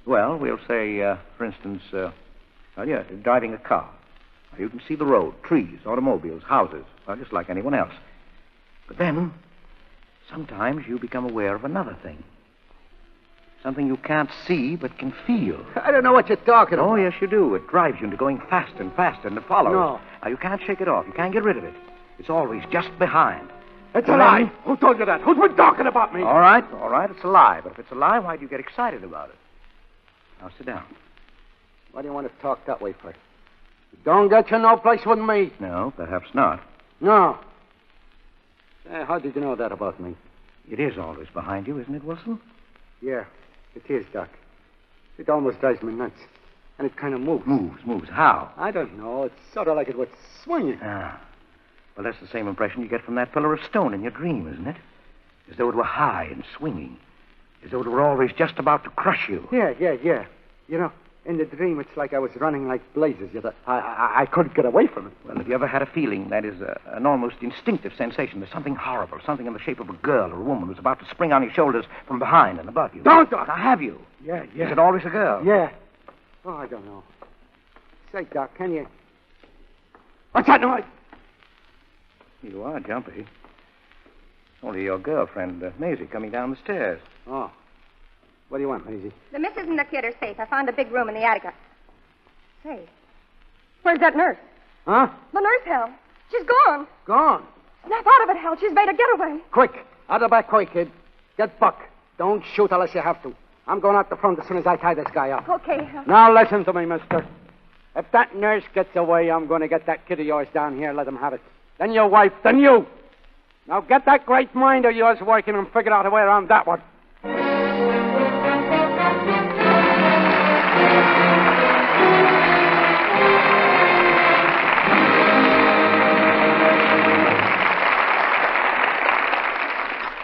Well, we'll say, for instance, Well, you're driving a car. Now, you can see the road, trees, automobiles, houses, well, just like anyone else. But then, sometimes you become aware of another thing. Something you can't see but can feel. I don't know what you're talking about. Oh, yes, you do. It drives you into going faster and faster, and it follows. No. Now, you can't shake it off. You can't get rid of it. It's always just behind. It's a lie. Who told you that? Who's been talking about me? All right, it's a lie. But if it's a lie, why do you get excited about it? Now, sit down. What do you want to talk that way for? Don't get you no place with me. No, perhaps not. No. How did you know that about me? It is always behind you, isn't it, Wilson? Yeah, it is, Doc. It almost drives me nuts. And it kind of moves. Moves. How? I don't know. It's sort of like it was swinging. Ah. Well, that's the same impression you get from that pillar of stone in your dream, isn't it? As though it were high and swinging. As though it were always just about to crush you. Yeah. You know, in the dream, it's like I was running like blazes. I couldn't get away from it. Well, have you ever had a feeling that is an almost instinctive sensation? There's something horrible, something in the shape of a girl or a woman who's about to spring on your shoulders from behind and above you. Don't, Doc! Now, have you? Yeah. Is it always a girl? Yeah. Oh, I don't know. Say, Doc, can you... What's that noise? You are jumpy. Only your girlfriend, Maisie, coming down the stairs. Oh. What do you want, Maisie? The missus and the kid are safe. I found a big room in the attic. Say, where's that nurse? Huh? The nurse, Hal. She's gone. Gone. Snap out of it, Hal. She's made a getaway. Quick. Out of the back way, kid. Get Buck. Don't shoot unless you have to. I'm going out the front as soon as I tie this guy up. Okay, Hal. Now listen to me, mister. If that nurse gets away, I'm going to get that kid of yours down here and let him have it. Then your wife, then you. Now get that great mind of yours working and figure out a way around that one.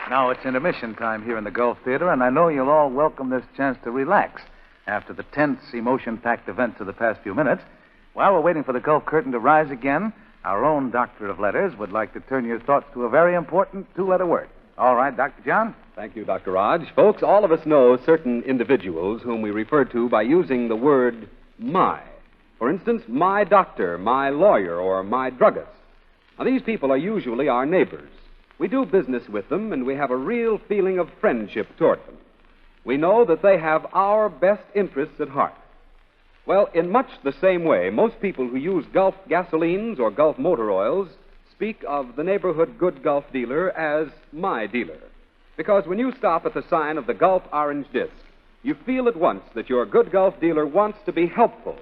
Now it's intermission time here in the Gulf Theater, and I know you'll all welcome this chance to relax after the tense, emotion-packed events of the past few minutes. While we're waiting for the Gulf curtain to rise again, our own Doctor of Letters would like to turn your thoughts to a very important two-letter word. All right, Dr. John? Thank you, Dr. Raj. Folks, all of us know certain individuals whom we refer to by using the word my. For instance, my doctor, my lawyer, or my druggist. Now, these people are usually our neighbors. We do business with them, and we have a real feeling of friendship toward them. We know that they have our best interests at heart. Well, in much the same way, most people who use Gulf gasolines or Gulf motor oils speak of the neighborhood good Gulf dealer as my dealer. Because when you stop at the sign of the Gulf orange disc, you feel at once that your good Gulf dealer wants to be helpful,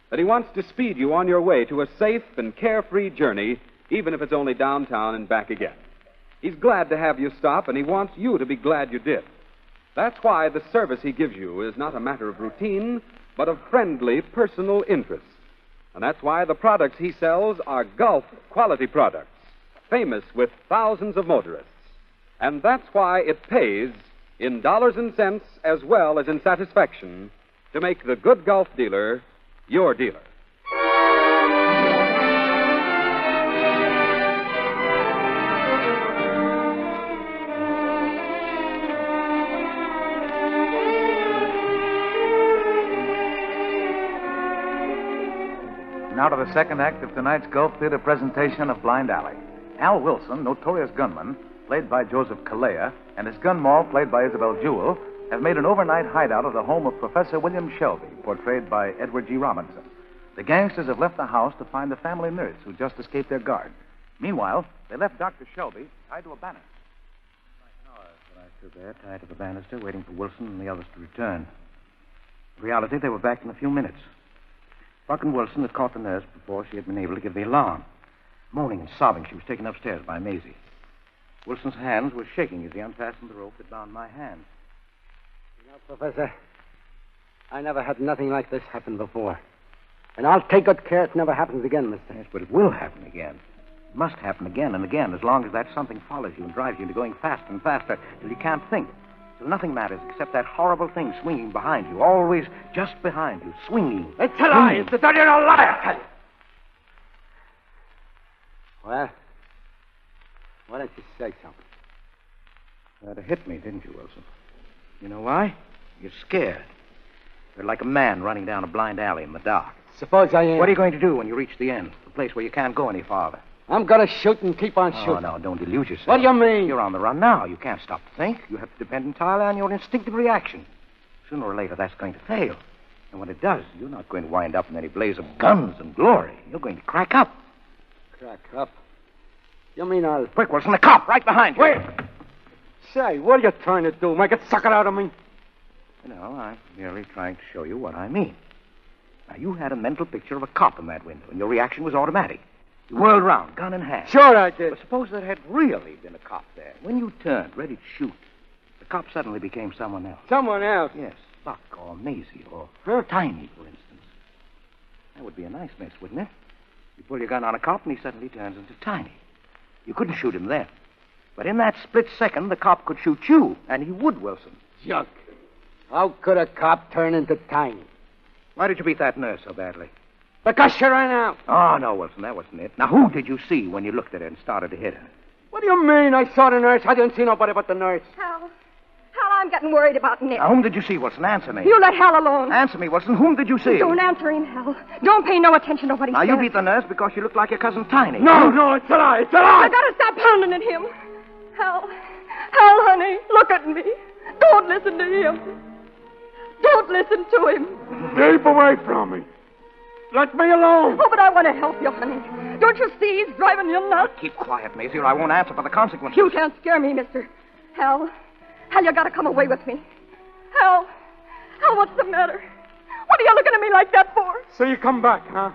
that he wants to speed you on your way to a safe and carefree journey, even if it's only downtown and back again. He's glad to have you stop, and he wants you to be glad you did. That's why the service he gives you is not a matter of routine, but of friendly, personal interest. And that's why the products he sells are Gulf quality products, famous with thousands of motorists. And that's why it pays, in dollars and cents as well as in satisfaction, to make the good Gulf dealer your dealer. Now to the second act of tonight's Gulf Theater presentation of Blind Alley. Al Wilson, notorious gunman, played by Joseph Kalea, and his gun moll, played by Isabel Jewell, have made an overnight hideout of the home of Professor William Shelby, portrayed by Edward G. Robinson. The gangsters have left the house to find the family nurse who just escaped their guard. Meanwhile, they left Dr. Shelby tied to a banister. I stood there, tied to the banister, waiting for Wilson and the others to return. In reality, they were back in a few minutes. Buck and Wilson had caught the nurse before she had been able to give the alarm. Moaning and sobbing, she was taken upstairs by Maisie. Wilson's hands were shaking as he unfastened the rope that bound my hand. You know, Professor, I never had nothing like this happen before. And I'll take good care it never happens again, mister. Yes, but it will happen again. It must happen again and again, as long as that something follows you and drives you into going faster and faster till you can't think. Till nothing matters except that horrible thing swinging behind you, always just behind you, swinging. It's a lie. It's a dirty old liar. Well, why don't you say something? That hit me, didn't you, Wilson? You know why? You're scared. You're like a man running down a blind alley in the dark. Suppose I am. What are you going to do when you reach the end? The place where you can't go any farther? I'm going to shoot and keep on shooting. Oh, no, don't delude yourself. What do you mean? You're on the run now. You can't stop to think. You have to depend entirely on your instinctive reaction. Sooner or later, that's going to fail. And when it does, you're not going to wind up in any blaze of guns and glory. You're going to crack up. Crack up? You mean I'll... Quick, Wilson, the cop, right behind you. Wait! Say, what are you trying to do? Make it suck it out of me? No, I'm merely trying to show you what I mean. Now, you had a mental picture of a cop in that window, and your reaction was automatic. You whirled round, gun in hand. Sure I did. But suppose there had really been a cop there. When you turned, ready to shoot, the cop suddenly became someone else. Someone else? Yes, Buck or Maisie or Tiny, for instance. That would be a nice mess, wouldn't it? You pull your gun on a cop, and he suddenly turns into Tiny. You couldn't shoot him then. But in that split second, the cop could shoot you, and he would, Wilson. Junk. How could a cop turn into Tiny? Why did you beat that nurse so badly? Because she ran out. Oh, no, Wilson, that wasn't it. Now, who did you see when you looked at her and started to hit her? What do you mean I saw the nurse? I didn't see nobody but the nurse. Hal, I'm getting worried about Nick. Now, whom did you see, Wilson? Answer me. You let Hal alone. Answer me, Wilson. Whom did you see? Don't answer him, Hal. Don't pay no attention to what he Now, says. you beat the nurse because you looked like your cousin Tiny. No, it's a lie. It's a lie. I gotta stop pounding at him. Hal, honey, look at me. Don't listen to him. Don't listen to him. Keep away from me. Let me alone. Oh, but I want to help you, honey. Don't you see he's driving you nuts? Keep quiet, Maisie, or I won't answer for the consequences. You can't scare me, mister. Hal, you gotta come away with me. Hal, what's the matter? What are you looking at me like that for? So you come back, huh?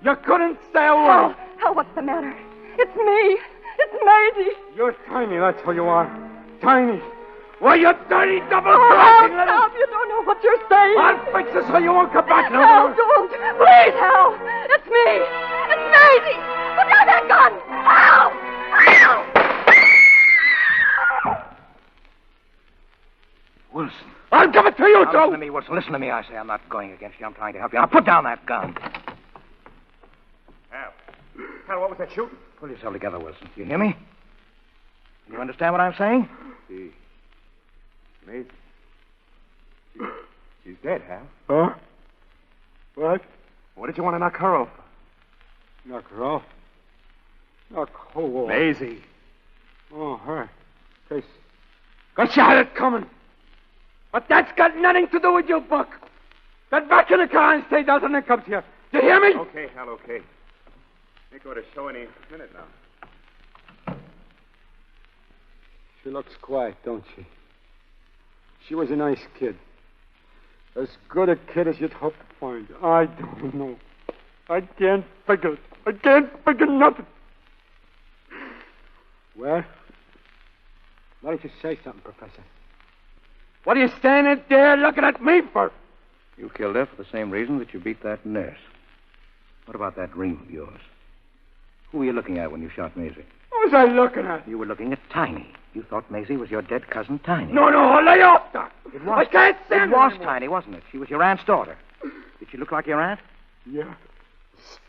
You couldn't stay away. Hal, what's the matter? It's me. It's Maisie. You're Tiny, that's who you are. Tiny. Why, you dirty double-crossing Hal, little... stop. You don't know what you're saying. I'll fix this so you won't come back no Hal, more. don't. Please, Hal. It's me. It's Maisie. Put down that gun. Hal! Wilson. I'll give it to you, Now, too. listen to me, Wilson. Listen to me, I say. I'm not going against you. I'm trying to help you. Now, put down that gun. Hal, what was that shooting? Pull yourself together, Wilson. Do you hear me? You understand what I'm saying? Maisie. She's dead, Hal. Huh? What? What did you want to knock her off? Knock her off? Knock who off? Maisie. Oh, her. Cause you had it coming. But that's got nothing to do with you, Buck. Get back in the car and stay down till Nick comes here. Do you hear me? Okay, Hal, okay. Nick ought to show any minute now. She looks quiet, don't she? She was a nice kid. As good a kid as you'd hope to find. I don't know. I can't figure it. I can't figure nothing. Well, why don't you say something, Professor? What are you standing there looking at me for? You killed her for the same reason that you beat that nurse. What about that dream of yours? Who were you looking at when you shot Maisie? What was I looking at? You were looking at Tiny. You thought Maisie was your dead cousin Tiny. No, lay off, Doc. It was. I can't stand it. It was anymore. Tiny, wasn't it? She was your aunt's daughter. Did she look like your aunt? Yeah.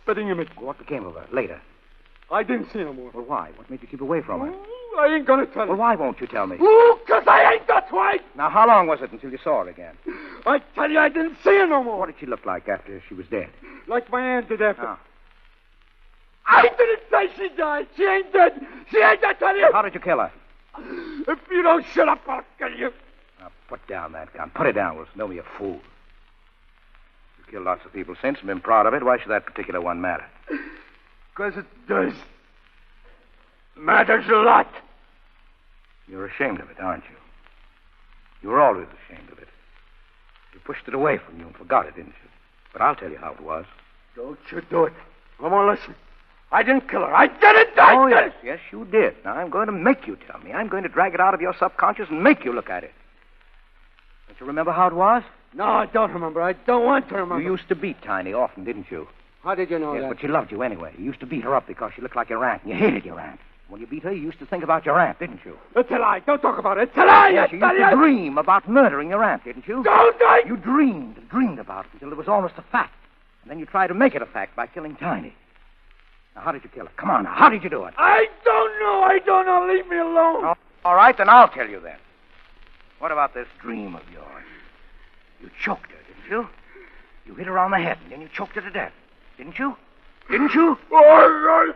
Spitting him at... What became of her? Later. I didn't see no more. Well, why? What made you keep away from her? I ain't gonna tell Well, you. why won't you tell me? Ooh, 'cause I ain't that white. Now, how long was it until you saw her again? I tell you, I didn't see her no more. What did she look like after she was dead? Like my aunt did after. Oh. I didn't say she died. She ain't dead. She ain't, I tell you. How did you kill her? If you don't shut up, I'll kill you. Now, put down that gun. Put it down, Wilson. Don't be a fool. You've killed lots of people since and been proud of it. Why should that particular one matter? 'Cause it does. Matters a lot. You're ashamed of it, aren't you? You were always ashamed of it. You pushed it away from you and forgot it, didn't you? But I'll tell you how it was. Don't you do it. Come on, listen. I didn't kill her. I did it. Oh, yes, yes, you did. Now, I'm going to make you tell me. I'm going to drag it out of your subconscious and make you look at it. Don't you remember how it was? No, I don't remember. I don't want to remember. You used to beat Tiny often, didn't you? How did you know Yes, that? but she loved you anyway. You used to beat her up because she looked like your aunt, and you hated your aunt. When you beat her, you used to think about your aunt, didn't you? It's a lie. Don't talk about it. It's a lie. Yes, you used to dream about murdering your aunt, didn't you? Don't I? You dreamed about it until it was almost a fact. And then you tried to make it a fact by killing Tiny. Now, how did you kill her? Come on, now. How did you do it? I don't know. I don't know. Leave me alone. Oh, all right, then I'll tell you then. What about this dream of yours? You choked her, didn't you? You hit her on the head, and then you choked her to death. Didn't you? Didn't you? All right.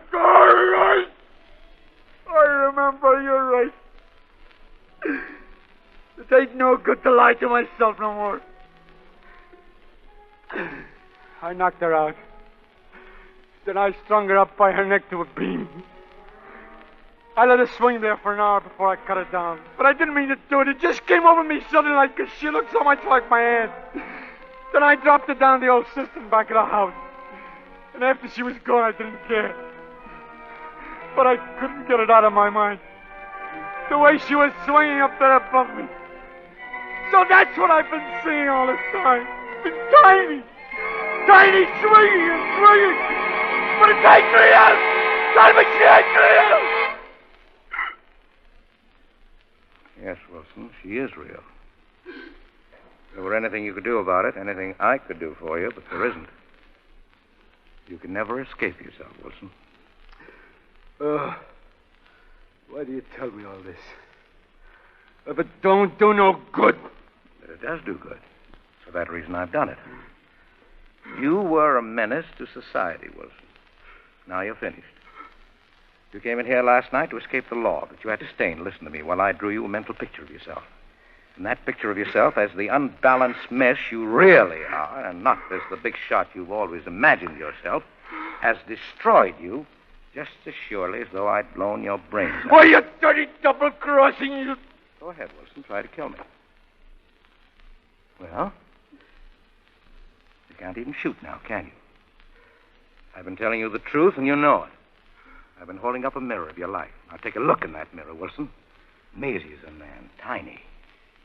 I remember, you're right. It ain't no good to lie to myself no more. I knocked her out. Then I strung her up by her neck to a beam. I let her swing there for an hour before I cut her down. But I didn't mean to do it. It just came over me suddenly like she looked so much like my aunt. Then I dropped her down the old cistern back of the house. And after she was gone, I didn't care. But I couldn't get it out of my mind. The way she was swinging up there above me. So that's what I've been seeing all this time. Been tiny. Tiny swinging and swinging. But it takes me out. Son of a shit, real. Yes, Wilson, she is real. If there were anything you could do about it, anything I could do for you, but there isn't. You can never escape yourself, Wilson. Why do you tell me all this? If it don't do no good. But it does do good. For that reason, I've done it. You were a menace to society, Wilson. Now you're finished. You came in here last night to escape the law, but you had to stay and listen to me while I drew you a mental picture of yourself. And that picture of yourself as the unbalanced mess you really are, and not as the big shot you've always imagined yourself, has destroyed you just as surely as though I'd blown your brains out. Why, you dirty double-crossing, you... Go ahead, Wilson. Try to kill me. Well, you can't even shoot now, can you? I've been telling you the truth, and you know it. I've been holding up a mirror of your life. Now take a look in that mirror, Wilson. Maisie is a man, tiny.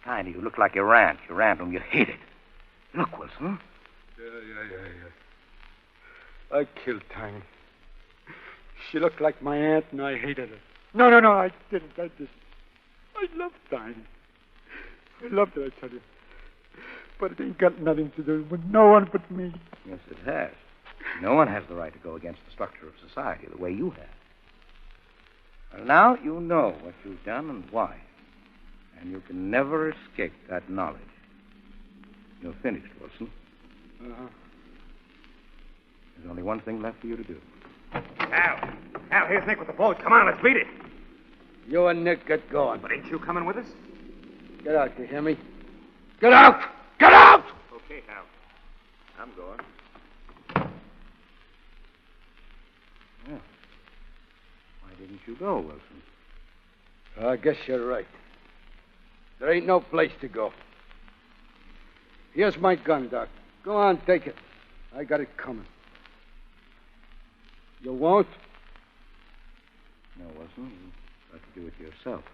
Tiny, you look like your aunt whom you hated. Look, Wilson. Yeah. I killed Tiny. She looked like my aunt, and I hated her. No, I didn't. I loved Tiny. I loved her, I tell you. But it ain't got nothing to do with no one but me. Yes, it has. No one has the right to go against the structure of society the way you have. Well, now you know what you've done and why. And you can never escape that knowledge. You're finished, Wilson. There's only one thing left for you to do. Al, here's Nick with the boat. Come on, let's beat it. You and Nick get going. But ain't you coming with us? Get out, you hear me? Get out! Get out! Okay, Al. I'm going. Well, why didn't you go, Wilson? I guess you're right. There ain't no place to go. Here's my gun, Doc. Go on, take it. I got it coming. You won't? No, Wilson. You have to do it yourself.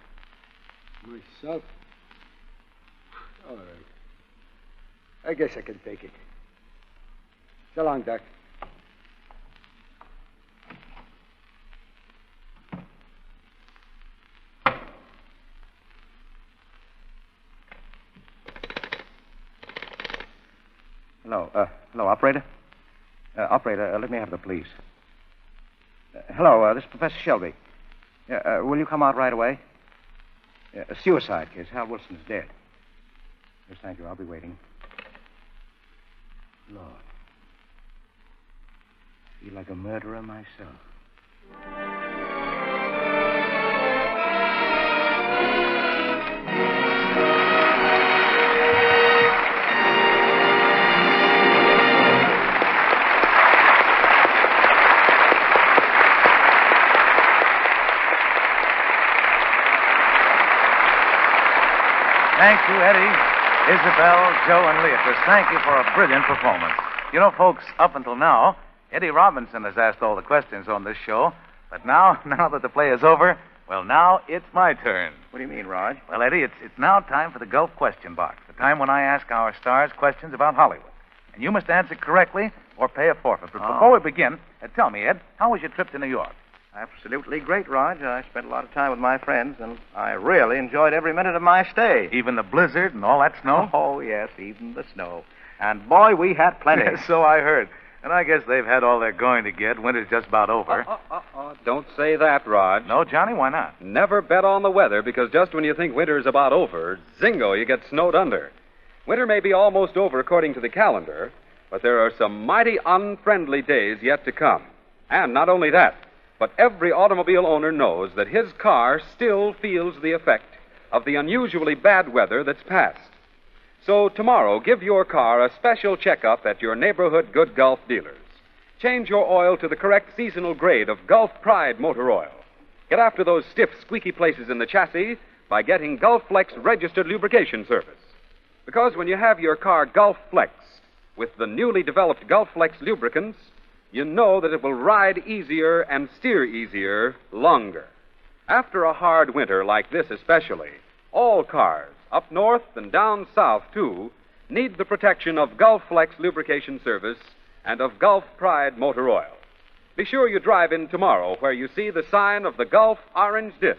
Myself? All right. I guess I can take it. So long, Doc. Hello, operator. Operator, let me have the police. Hello, this is Professor Shelby. Will you come out right away? A suicide case. Hal Wilson is dead. Yes, thank you. I'll be waiting. Lord. I feel like a murderer myself. Thank you, Eddie, Isabel, Joe, and Leatrice. Thank you for a brilliant performance. You know, folks, up until now, Eddie Robinson has asked all the questions on this show. But now that the play is over, well, now it's my turn. What do you mean, Raj? Well, Eddie, it's now time for the Gulf Question Box, the time when I ask our stars questions about Hollywood. And you must answer correctly or pay a forfeit. But before we begin, tell me, Ed, how was your trip to New York? Absolutely great, Raj. I spent a lot of time with my friends, and I really enjoyed every minute of my stay. Even the blizzard and all that snow? Oh, yes, even the snow. And, boy, we had plenty. Yes, so I heard. And I guess they've had all they're going to get. Winter's just about over. Don't say that, Raj. No, Johnny, why not? Never bet on the weather, because just when you think winter's about over, zingo, you get snowed under. Winter may be almost over according to the calendar, But there are some mighty unfriendly days yet to come. And not only that, but every automobile owner knows that his car still feels the effect of the unusually bad weather that's passed. So tomorrow, give your car a special checkup at your neighborhood Good Gulf dealers. Change your oil to the correct seasonal grade of Gulf Pride motor oil. Get after those stiff, squeaky places in the chassis by getting Gulf Flex registered lubrication service. Because when you have your car Gulf Flex with the newly developed Gulf Flex lubricants, you know that it will ride easier and steer easier longer. After a hard winter like this especially, all cars, up north and down south too, need the protection of Gulf Flex lubrication service and of Gulf Pride motor oil. Be sure you drive in tomorrow where you see the sign of the Gulf orange disc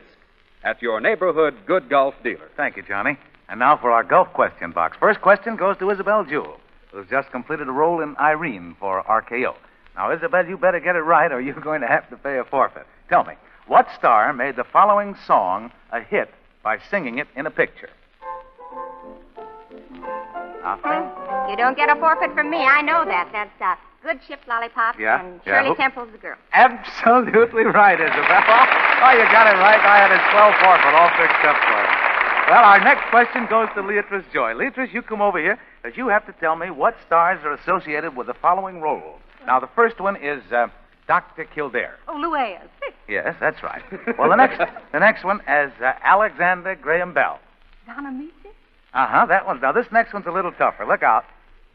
at your neighborhood Good Gulf dealer. Thank you, Johnny. And now for our Gulf question box. First question goes to Isabel Jewell, who's just completed a role in Irene for RKO. Now, Isabel, you better get it right or you're going to have to pay a forfeit. Tell me, what star made the following song a hit by singing it in a picture? You don't get a forfeit from me. I know that. That's Good Ship Lollipop and Shirley Temple's The Girl. Absolutely right, Isabel. Oh, you got it right. I had a 12 forfeit all fixed up for you. Well, our next question goes to Leatrice Joy. Leatrice, you come over here, because you have to tell me what stars are associated with the following roles. Now, the first one is Dr. Kildare. Oh, Luas. Yes, that's right. Well, the next one is Alexander Graham Bell. Donna Meese? That one. Now, this next one's a little tougher. Look out.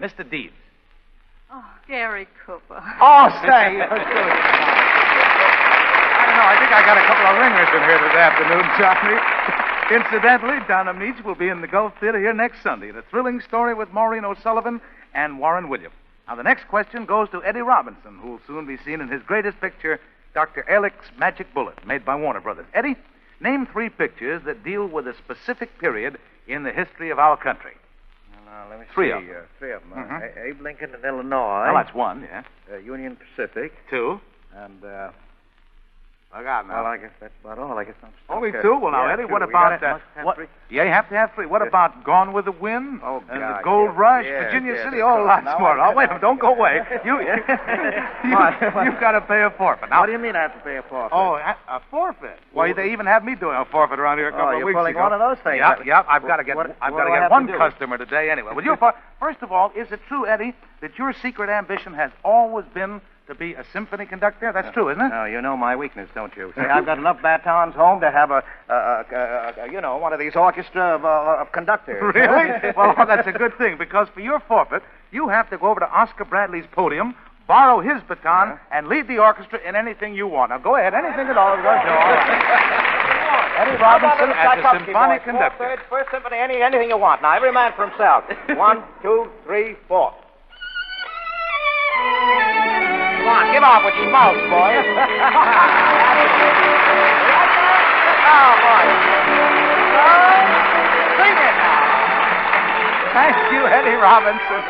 Mr. Deeds. Oh, Gary Cooper. Oh, say. I don't know. I think I got a couple of ringers in here this afternoon, Johnny. Incidentally, Donna Meach will be in the Gulf Theater here next Sunday in a thrilling story with Maureen O'Sullivan and Warren Williams. Now, the next question goes to Eddie Robinson, who will soon be seen in his greatest picture, Dr. Ehrlich's Magic Bullet, made by Warner Brothers. Eddie, name 3 pictures that deal with a specific period in the history of our country. Let me see. 3 of them. 3 of them. Mm-hmm. Abe Lincoln in Illinois. Well, that's 1, yeah. Union Pacific. 2. And, I got it now. well, I guess that's about all. I guess I'm stuck. Only 2? Well, now, Yeah, Eddie, 2. what We about must have what? 3. Yeah, you have to have 3. What about Gone with the Wind? Oh, and God, the Gold yes. Rush, Yes, Virginia yes, City? of Oh, course. lots Now more. I- Oh, wait a minute. Don't go away. You've got to pay a forfeit. Now, What do you mean I have to pay a forfeit? Oh, a forfeit? Why, they even have me doing a forfeit around here a couple of you're weeks pulling ago. one of those things. Yep. I've got to get. What I've do got to I get have one to do? customer today anyway. Well, first of all, is it true, Eddie, that your secret ambition has always been to be a symphony conductor? That's true, isn't it? No, you know my weakness, don't you? See, I've got enough batons home to have one of these orchestra of conductors. Really? Well, that's a good thing, because for your forfeit, you have to go over to Oscar Bradley's podium, borrow his baton, and lead the orchestra in anything you want. Now, go ahead. Anything at all. All right. Eddie Robinson as a symphonic conductor. First symphony, anything you want. Now, every man for himself. 1, 2, 3, 4. Come on, get off with your mouth, boy. Oh, boy. Sing it now. Thank you, Eddie Robinson.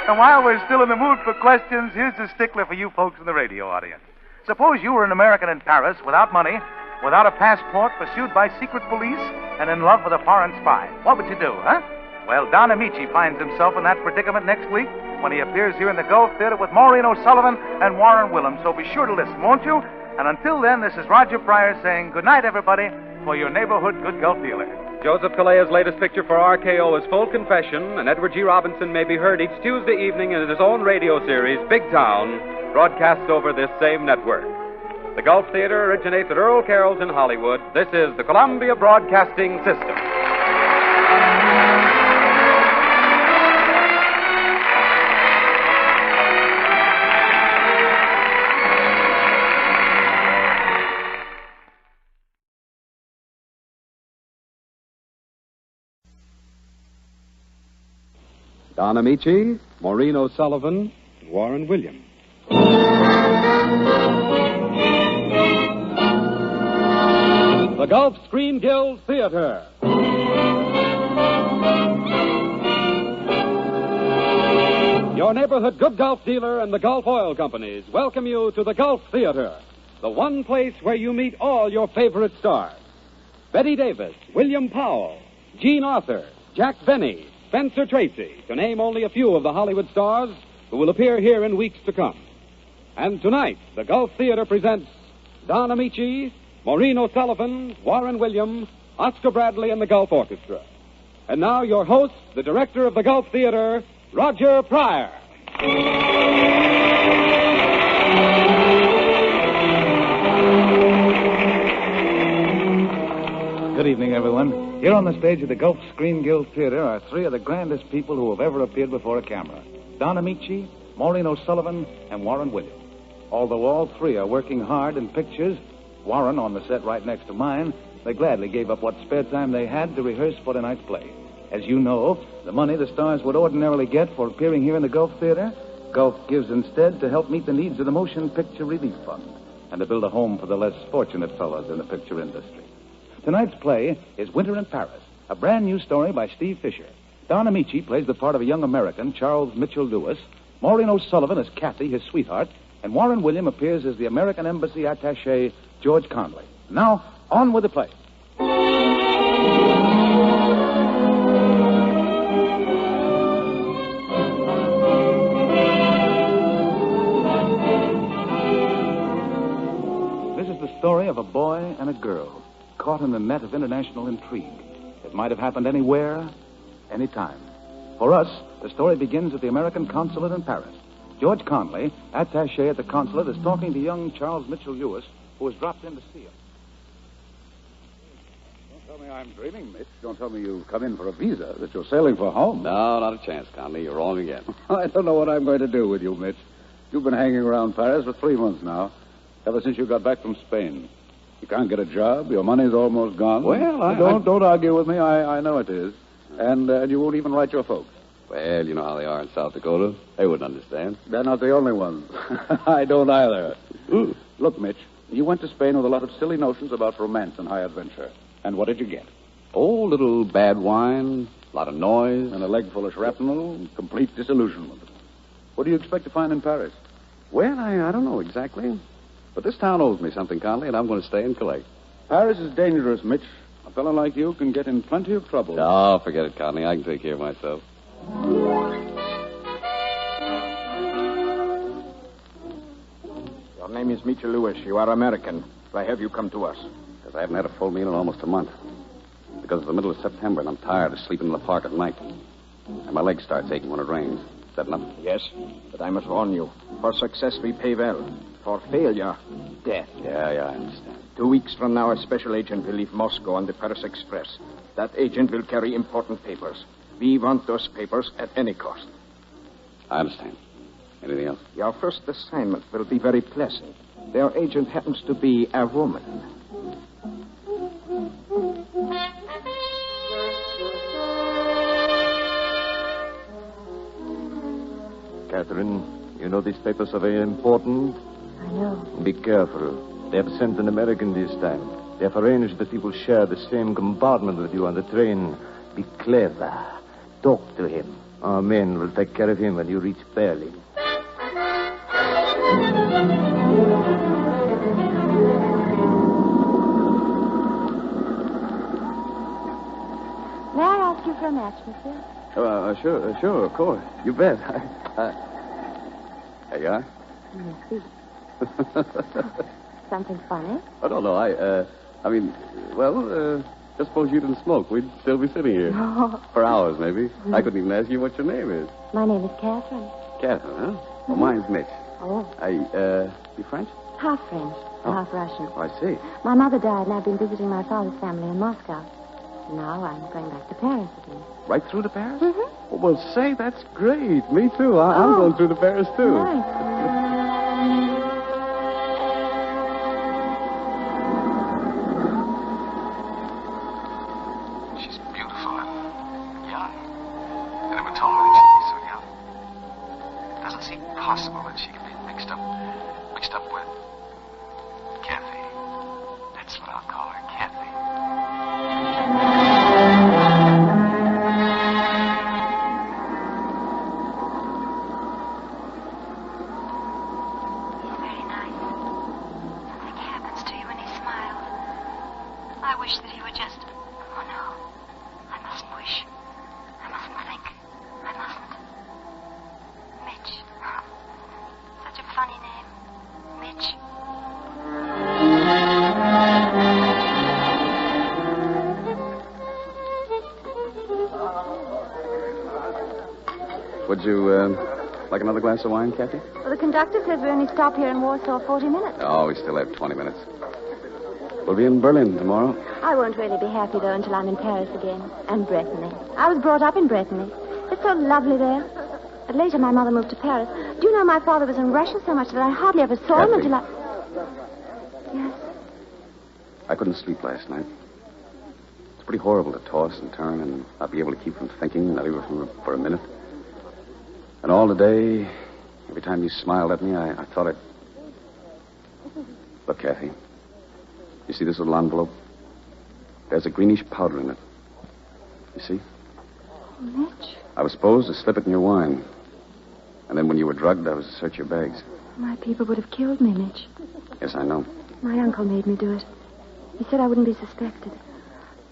And while we're still in the mood for questions, here's a stickler for you folks in the radio audience. Suppose you were an American in Paris without money, without a passport, pursued by secret police, and in love with a foreign spy. What would you do, huh? Well, Don Amici finds himself in that predicament next week when he appears here in the Gulf Theater with Maureen O'Sullivan and Warren Williams. So be sure to listen, won't you? And until then, this is Roger Pryor saying good night, everybody, for your neighborhood Good Gulf dealer. Joseph Kalea's latest picture for RKO is Full Confession, and Edward G. Robinson may be heard each Tuesday evening in his own radio series, Big Town, broadcast over this same network. The Gulf Theater originates at Earl Carroll's in Hollywood. This is the Columbia Broadcasting System. Don Amici, Maureen O'Sullivan, and Warren Williams. The Gulf Screen Guild Theater. Your neighborhood Good Gulf dealer and the Gulf Oil Companies welcome you to the Gulf Theater, the one place where you meet all your favorite stars. Betty Davis, William Powell, Gene Arthur, Jack Benny, Spencer Tracy, to name only a few of the Hollywood stars who will appear here in weeks to come. And tonight, the Gulf Theater presents Don Amici, Maureen O'Sullivan, Warren William, Oscar Bradley, and the Gulf Orchestra. And now your host, the director of the Gulf Theater, Roger Pryor. Good evening, everyone. Here on the stage of the Gulf Screen Guild Theater are three of the grandest people who have ever appeared before a camera. Don Amici, Maureen O'Sullivan, and Warren William. Although all three are working hard in pictures, Warren on the set right next to mine, they gladly gave up what spare time they had to rehearse for tonight's play. As you know, the money the stars would ordinarily get for appearing here in the Gulf Theater, Gulf gives instead to help meet the needs of the Motion Picture Relief Fund and to build a home for the less fortunate fellows in the picture industry. Tonight's play is Winter in Paris, a brand new story by Steve Fisher. Don Amici plays the part of a young American, Charles Mitchell Lewis. Maureen O'Sullivan as Kathy, his sweetheart. And Warren William appears as the American Embassy attaché, George Conley. Now, on with the play. This is the story of a boy and a girl caught in the net of international intrigue. It might have happened anywhere, anytime. For us, the story begins at the American consulate in Paris. George Conley, attaché at the consulate, is talking to young Charles Mitchell Lewis, who has dropped in to see him. Don't tell me I'm dreaming, Mitch. Don't tell me you've come in for a visa, that you're sailing for home. No, not a chance, Conley. You're wrong again. I don't know what I'm going to do with you, Mitch. You've been hanging around Paris for 3 months now, ever since you got back from Spain. You can't get a job. Your money's almost gone. Well, Don't argue with me. I know it is. And you won't even write your folks. Well, you know how they are in South Dakota. They wouldn't understand. They're not the only ones. I don't either. Look, Mitch, you went to Spain with a lot of silly notions about romance and high adventure. And what did you get? Oh, little bad wine, a lot of noise. And a leg full of shrapnel, complete disillusionment. What do you expect to find in Paris? Well, I don't know exactly. But this town owes me something, Conley, and I'm going to stay and collect. Paris is dangerous, Mitch. A fellow like you can get in plenty of trouble. Oh, forget it, Conley. I can take care of myself. Your name is Mitchell Lewis. You are American. Why have you come to us? Because I haven't had a full meal in almost a month. Because it's the middle of September, and I'm tired of sleeping in the park at night. And my leg starts aching when it rains. Is that enough? Yes, but I must warn you. For success, we pay well. For failure, death. Yeah, I understand. 2 weeks from now, a special agent will leave Moscow on the Paris Express. That agent will carry important papers. We want those papers at any cost. I understand. Anything else? Your first assignment will be very pleasant. Their agent happens to be a woman. Catherine, you know these papers are very important. I know. Be careful. They have sent an American this time. They have arranged that he will share the same compartment with you on the train. Be clever. Talk to him. Our men will take care of him when you reach Berlin. May I ask you for a match, monsieur? Sure, of course. You bet. There you are. Merci. Something funny? Oh, no. Just suppose you didn't smoke. We'd still be sitting here. For hours, maybe. I couldn't even ask you what your name is. My name is Catherine. Catherine, huh? Well, mine's Mitch. Oh. You French? Half French, half Russian. Oh, I see. My mother died, and I've been visiting my father's family in Moscow. Now I'm going back to Paris again. Right through to Paris? Mm-hmm. Well, say, that's great. Me, too. I'm going through to Paris, too. Right. Possible that she can be mixed up with Kathy. That's what I'll call her, Kathy. He's very nice. Something happens to you when he smiles. I wish that he would just... Oh, no. I mustn't wish. I mustn't think. I mustn't. Mitch... Would you, like another glass of wine, Kathy? Well, the conductor says we only stop here in Warsaw 40 minutes. Oh, we still have 20 minutes. We'll be in Berlin tomorrow. I won't really be happy, though, until I'm in Paris again. And Brittany. I was brought up in Brittany. It's so lovely there. But later my mother moved to Paris. Do you know my father was in Russia so much that I hardly ever saw him until I... Yes? I couldn't sleep last night. It's pretty horrible to toss and turn and not be able to keep from thinking, not even for a minute. And all today, every time you smiled at me, I thought I'd... Look, Kathy. You see this little envelope? There's a greenish powder in it. You see? Oh, Mitch. I was supposed to slip it in your wine. And then when you were drugged, I was to search your bags. My people would have killed me, Mitch. Yes, I know. My uncle made me do it. He said I wouldn't be suspected.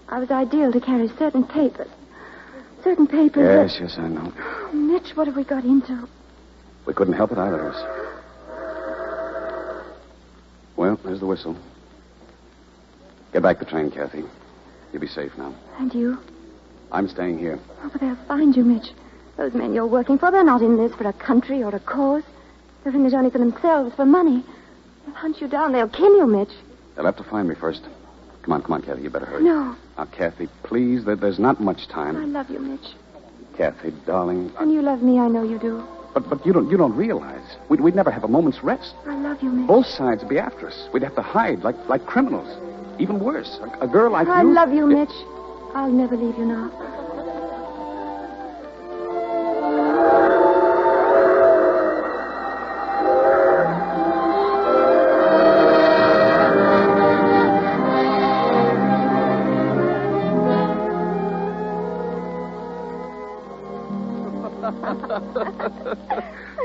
I was ideal to carry certain papers. Certain papers. Yes, I know. Oh, Mitch, what have we got into? We couldn't help it, either of us. Well, there's the whistle. Get back the train, Kathy. You'll be safe now. And you? I'm staying here. Oh, but they'll find you, Mitch. Those men you're working for, they're not in this for a country or a cause. They're in it only for themselves, for money. They'll hunt you down. They'll kill you, Mitch. They'll have to find me first. Come on, Kathy. You better hurry. No. Now, Kathy, please, there's not much time. I love you, Mitch. Kathy, darling. And you love me, I know you do. But you don't realize. We'd never have a moment's rest. I love you, Mitch. Both sides would be after us. We'd have to hide like criminals. Even worse, a girl like you... I love you, Mitch. I'll never leave you now.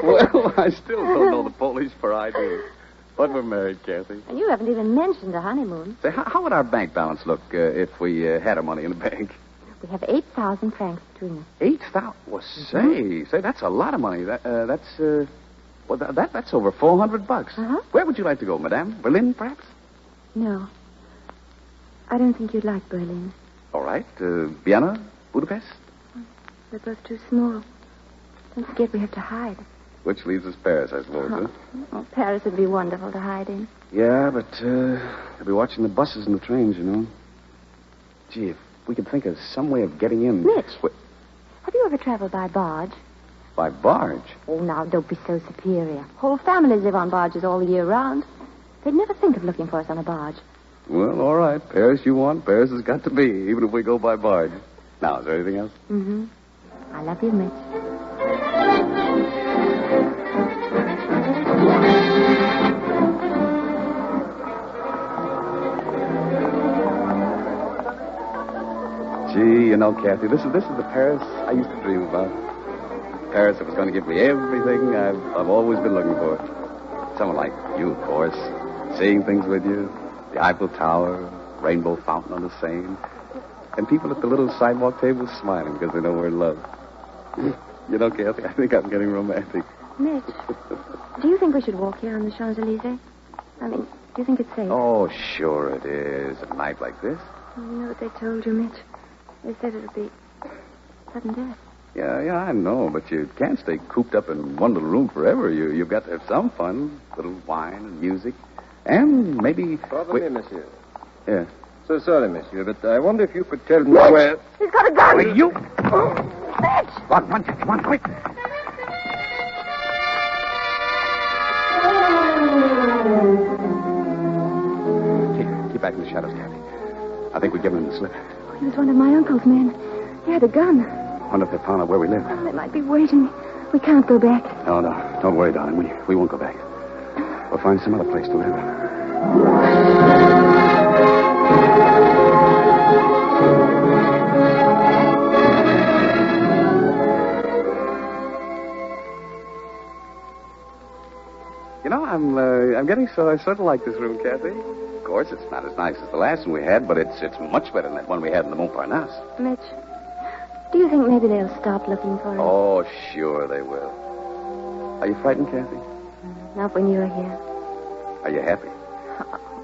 Well, I still don't know the Polish for ID. But we're married, Kathy. And you haven't even mentioned a honeymoon. Say, how would our bank balance look if we had our money in the bank? We have 8,000 francs between us. 8,000? Well, say, that's a lot of money. That's over $400. Uh-huh. Where would you like to go, Madame? Berlin, perhaps? No. I don't think you'd like Berlin. All right. Vienna? Budapest? They're both too small. Don't forget we have to hide. Which leaves us Paris, I suppose, huh? Oh, Paris would be wonderful to hide in. Yeah, but they'll be watching the buses and the trains, you know. Gee, if we could think of some way of getting in... Mitch, have you ever traveled by barge? By barge? Oh, now, don't be so superior. Whole families live on barges all the year round. They'd never think of looking for us on a barge. Well, all right. Paris you want, Paris has got to be, even if we go by barge. Now, is there anything else? Mm-hmm. I love you, Mitch. Gee, you know, Kathy, this is the Paris I used to dream about. Paris that was going to give me everything I've always been looking for. Someone like you, of course. Seeing things with you. The Eiffel Tower, Rainbow Fountain on the Seine. And people at the little sidewalk tables smiling because they know we're in love. You know, Kathy, I think I'm getting romantic. Mitch, do you think we should walk here on the Champs-Élysées? I mean, do you think it's safe? Oh, sure it is. At a night like this. Oh, you know what they told you, Mitch? They said it would be sudden death. Yeah, I know, but you can't stay cooped up in one little room forever. You've got to have some fun. A little wine and music. And maybe... Pardon me, monsieur. Yeah. So sorry, monsieur, but I wonder if you could tell me where... He's got a gun! Well, you... Mitch! Come on, quick. Keep back in the shadows, Kathy. I think we've given him the slip. Oh, he was one of my uncle's men. He had a gun. Wonder if they found out where we live. Oh, they might be waiting. We can't go back. No. Don't worry, darling. We won't go back. We'll find some other place to live. You know, I'm getting so I sort of like this room, Kathy. Of course, it's not as nice as the last one we had, but it's much better than that one we had in the Montparnasse. Mitch, do you think maybe they'll stop looking for us? Oh, sure they will. Are you frightened, Kathy? Not when you're here. Are you happy?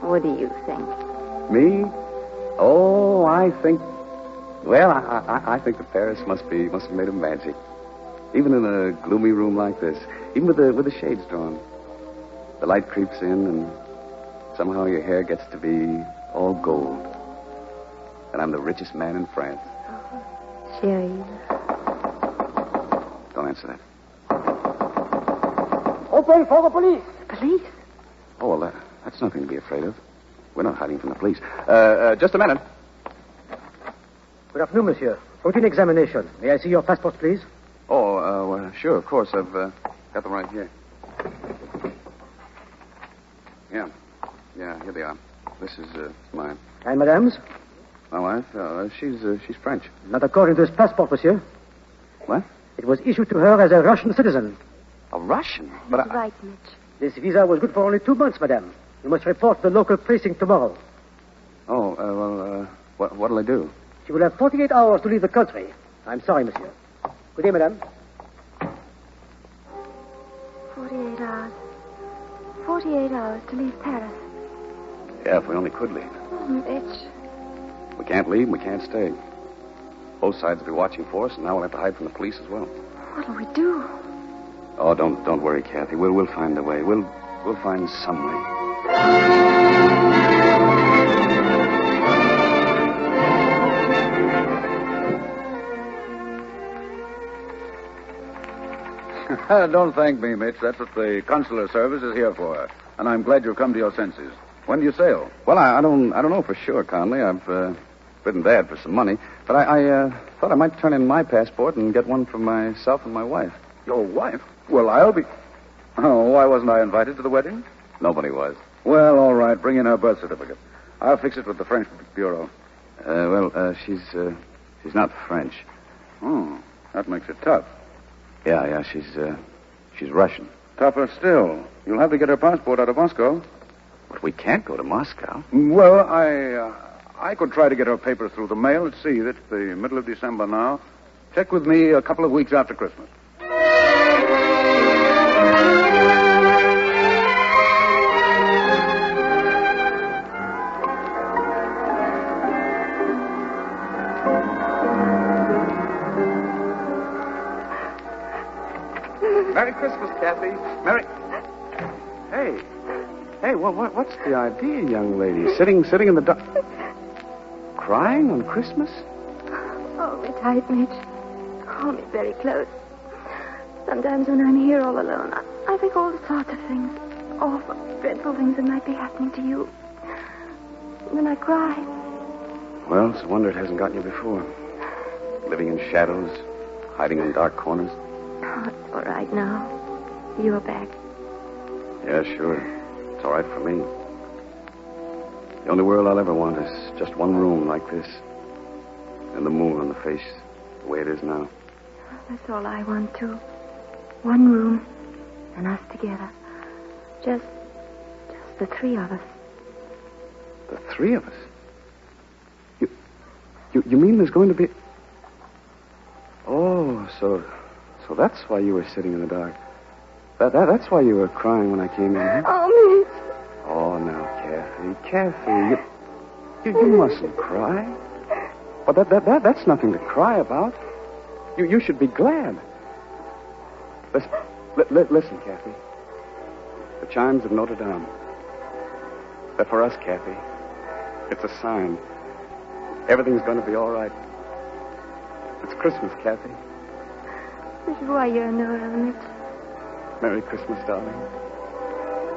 What do you think? Me? Oh, I think... Well, I think that Paris must be made of magic. Even in a gloomy room like this, even with the shades drawn, the light creeps in and somehow your hair gets to be all gold. And I'm the richest man in France. Chérie. Don't answer that. Open for the police. Police? Oh, well, that's nothing to be afraid of. We're not hiding from the police. Just a minute. Good afternoon, monsieur. Routine examination. May I see your passport, please? Oh, well, sure, of course. I've got them right here. Yeah, here they are. This is mine. And madame's? My wife? She's French. Not according to his passport, monsieur. What? It was issued to her as a Russian citizen. A Russian? But right, Mitch. This visa was good for only 2 months, madame. You must report to the local precinct tomorrow. Oh, what'll I do? She will have 48 hours to leave the country. I'm sorry, monsieur. Good day, madame. 48 hours. 48 hours to leave Paris. Yeah, if we only could leave. Oh, Mitch. We can't leave and we can't stay. Both sides will be watching for us, and now we'll have to hide from the police as well. What'll we do? Oh, don't worry, Kathy. We'll find a way. We'll find some way. Don't thank me, Mitch. That's what the consular service is here for. And I'm glad you've come to your senses. When do you sail? Well, I don't know for sure, Conley. I've written Dad for some money, but I thought I might turn in my passport and get one for myself and my wife. Your wife? Well, I'll be... Oh, why wasn't I invited to the wedding? Nobody was. Well, all right. Bring in her birth certificate. I'll fix it with the French bureau. She's not French. Oh, that makes it tough. Yeah, she's Russian. Tougher still. You'll have to get her passport out of Moscow. But we can't go to Moscow. Well, I could try to get her papers through the mail. Let's see, it's the middle of December now. Check with me a couple of weeks after Christmas. Merry Christmas, Kathy. Hey, what's the idea, young lady? Sitting in the dark... Crying on Christmas? Hold me tight, Mitch. Hold me very close. Sometimes when I'm here all alone, I think all sorts of things. Awful, dreadful things that might be happening to you. And then I cry. Well, it's a wonder it hasn't gotten you before. Living in shadows, hiding in dark corners. Oh, it's all right now. You're back. Yeah, sure. It's all right for me. The only world I'll ever want is just one room like this. And the moon on the face, the way it is now. That's all I want, too. One room, and us together. Just the three of us. The three of us? You mean there's going to be... Oh, so that's why you were sitting in the dark. That's why you were crying when I came in. Huh? Oh, Mitch. Oh, now, Kathy, you mustn't cry. But that's nothing to cry about. You should be glad. Listen, Kathy. The chimes of Notre Dame. They're for us, Kathy. It's a sign. Everything's going to be all right. It's Christmas, Kathy. This is why you're in Mitch. Merry Christmas, darling.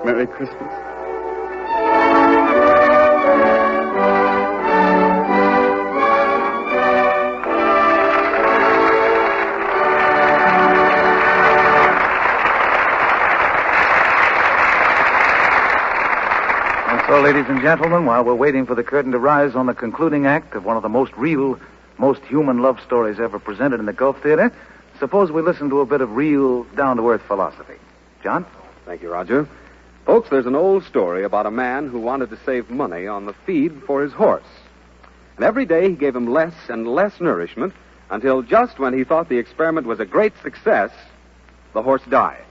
Merry Christmas. So, ladies and gentlemen, while we're waiting for the curtain to rise on the concluding act of one of the most real, most human love stories ever presented in the Gulf Theater, suppose we listen to a bit of real, down-to-earth philosophy. John? Thank you, Roger. Folks, there's an old story about a man who wanted to save money on the feed for his horse. And every day he gave him less and less nourishment until just when he thought the experiment was a great success, the horse died.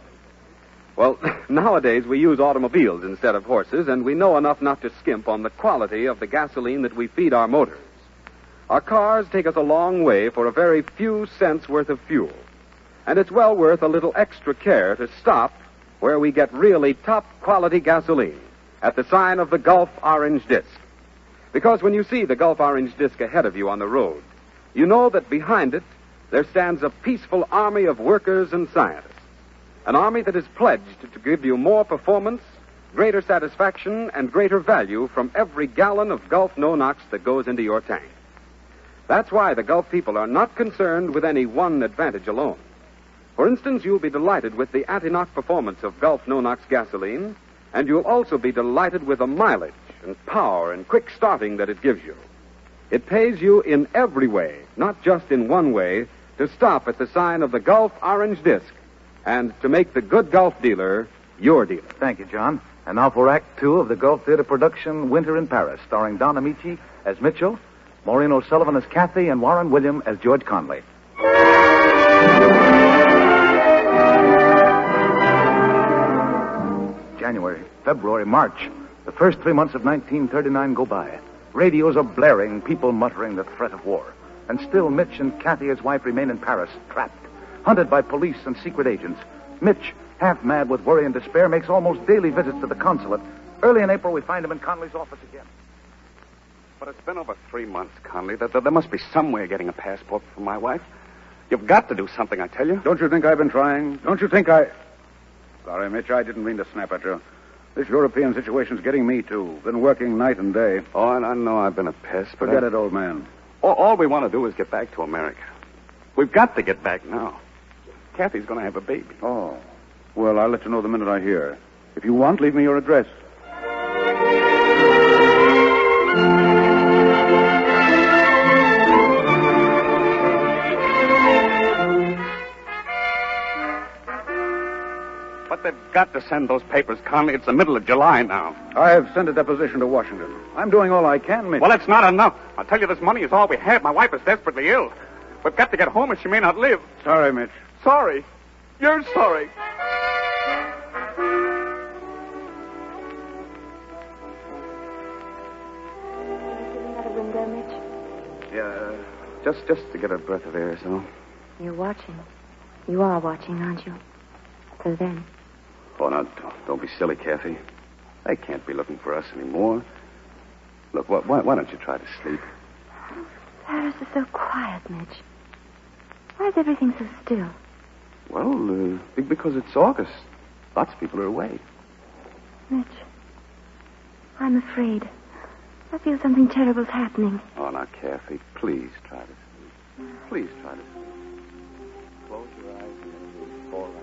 Well, nowadays we use automobiles instead of horses, and we know enough not to skimp on the quality of the gasoline that we feed our motors. Our cars take us a long way for a very few cents worth of fuel. And it's well worth a little extra care to stop where we get really top-quality gasoline, at the sign of the Gulf Orange Disc. Because when you see the Gulf Orange Disc ahead of you on the road, you know that behind it there stands a peaceful army of workers and scientists. An army that is pledged to give you more performance, greater satisfaction, and greater value from every gallon of Gulf No-Nox that goes into your tank. That's why the Gulf people are not concerned with any one advantage alone. For instance, you'll be delighted with the anti-knock performance of Gulf No-Nox gasoline, and you'll also be delighted with the mileage and power and quick starting that it gives you. It pays you in every way, not just in one way, to stop at the sign of the Gulf Orange Disc and to make the good Gulf dealer your dealer. Thank you, John. And now for Act Two of the Gulf Theater production, Winter in Paris, starring Don Amici as Mitchell, Maureen O'Sullivan as Kathy, and Warren William as George Conley. January, February, March. The first 3 months of 1939 go by. Radios are blaring, people muttering the threat of war. And still Mitch and Kathy, his wife, remain in Paris, trapped, hunted by police and secret agents. Mitch, half mad with worry and despair, makes almost daily visits to the consulate. Early in April, we find him in Conley's office again. But it's been over 3 months, Conley. There must be some way of getting a passport for my wife. You've got to do something, I tell you. Don't you think I've been trying? Don't you think I... Sorry, Mitch, I didn't mean to snap at you. This European situation's getting me, too. Been working night and day. Oh, and I know I've been a pest, but... Forget it, old man. All we want to do is get back to America. We've got to get back now. Kathy's going to have a baby. Oh. Well, I'll let you know the minute I hear. If you want, leave me your address. But they've got to send those papers, Conley. It's the middle of July now. I've sent a deposition to Washington. I'm doing all I can, Mitch. Well, it's not enough. I'll tell you, this money is all we have. My wife is desperately ill. We've got to get home or she may not live. Sorry, Mitch. Sorry. You're sorry. Another window, Mitch. Yeah, just to get a breath of air, so. You're watching. You are watching, aren't you? Till then. Oh, now, don't be silly, Kathy. They can't be looking for us anymore. Look, why don't you try to sleep? Paris is so quiet, Mitch. Why is everything so still? Well, because it's August. Lots of people are away. Mitch, I'm afraid. I feel something terrible's happening. Oh, now, Kathy, please try to sleep. Please try to sleep. Close your eyes and then you'll fall right.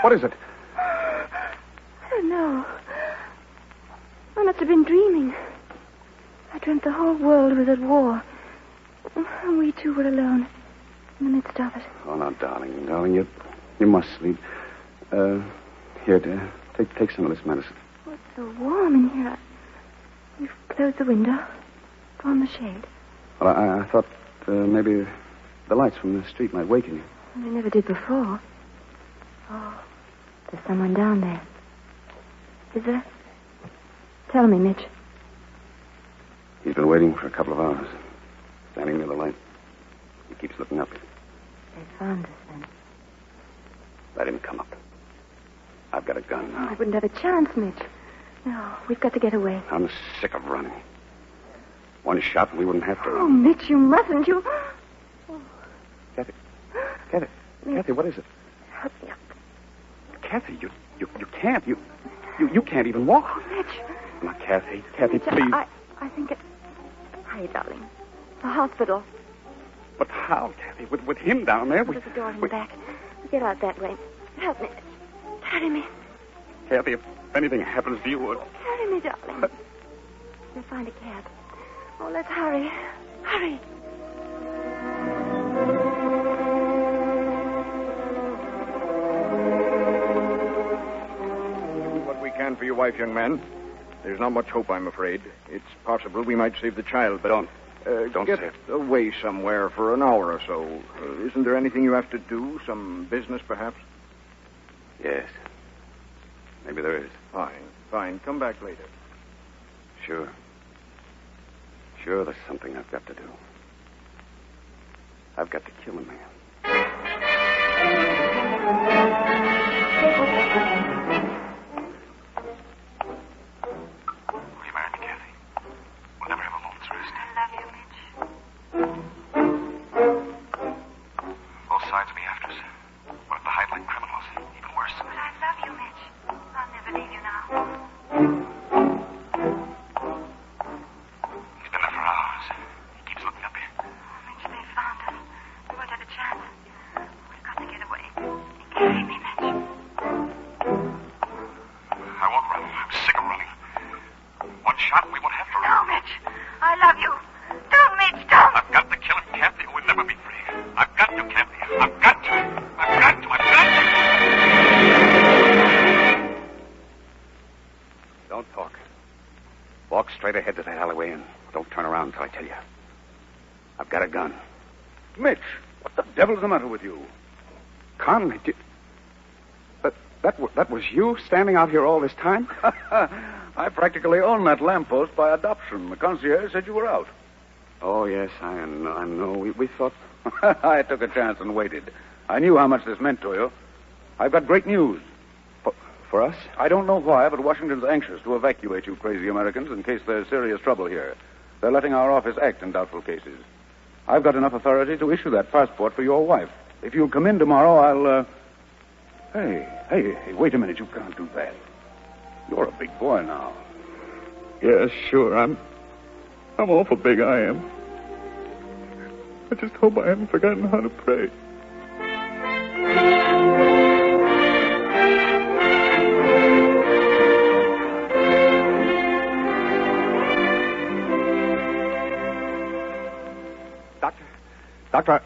What is it? I don't know. I must have been dreaming. I dreamt the whole world was at war. And we two were alone in the midst of it. Oh, now, darling, you must sleep. Here, dear, take some of this medicine. Oh, it's so warm in here. You've closed the window, drawn the shade. Well, I thought maybe the lights from the street might waken you. They never did before. Oh, there's someone down there. Is there? Tell me, Mitch. He's been waiting for a couple of hours, standing near the light. He keeps looking up. They found us, then. Let him come up. I've got a gun now. I wouldn't have a chance, Mitch. No, we've got to get away. I'm sick of running. One shot and we wouldn't have to Oh, run. Mitch, you mustn't. You... Oh. Kathy. Kathy, what is it? Help me up. Kathy, you can't. You can't even walk. Oh, Mitch. Now, Kathy, Mitch, please. I think it... Hurry, darling. The hospital. But how, Kathy? With him down there? There's a door in the back. Get out that way. Help me. Carry me. Kathy, if anything happens to you... Carry me, darling. We'll find a cab. Oh, let's hurry. Hurry. Do what we can for your wife, young man. There's not much hope, I'm afraid. It's possible we might save the child, but... Don't get say it. away somewhere for an hour or so. Isn't there anything you have to do? Some business, perhaps? Yes. Maybe there is. Fine. Come back later. Sure. Sure, there's something I've got to do. I've got to kill a man. Will you marry me, Kathy? We'll never have a moment's rest. I love you, Mitch. Both sides will be after us. We'll have to hide like criminals. Even worse. But I love you, Mitch. I'll never leave you now. He's been there for hours. He keeps looking up here. Oh, Mitch, they found us. We won't have a chance. We've got to get away. Carry me, Mitch. I won't run. I'm sick of running. One shot and we won't have to run. No, Mitch. I love you. Don't, Mitch, don't. I've got to kill him, Kathy, or we'll never be free. I've got to, Kathy. I've got to. I've got to. I've got to. Don't talk. Walk straight ahead to that alleyway and don't turn around until I tell you. I've got a gun. Mitch, what the devil's the matter with you? Conley, that was you standing out here all this time? I practically own that lamppost by adoption. The concierge said you were out. Oh, yes, I know. We thought... I took a chance and waited. I knew how much this meant to you. I've got great news. For us? I don't know why, but Washington's anxious to evacuate you crazy Americans in case there's serious trouble here. They're letting our office act in doubtful cases. I've got enough authority to issue that passport for your wife. If you'll come in tomorrow, I'll, Hey, wait a minute. You can't do that. You're a big boy now. Yeah, sure. I'm awful big, I am. I just hope I haven't forgotten how to pray. Doctor,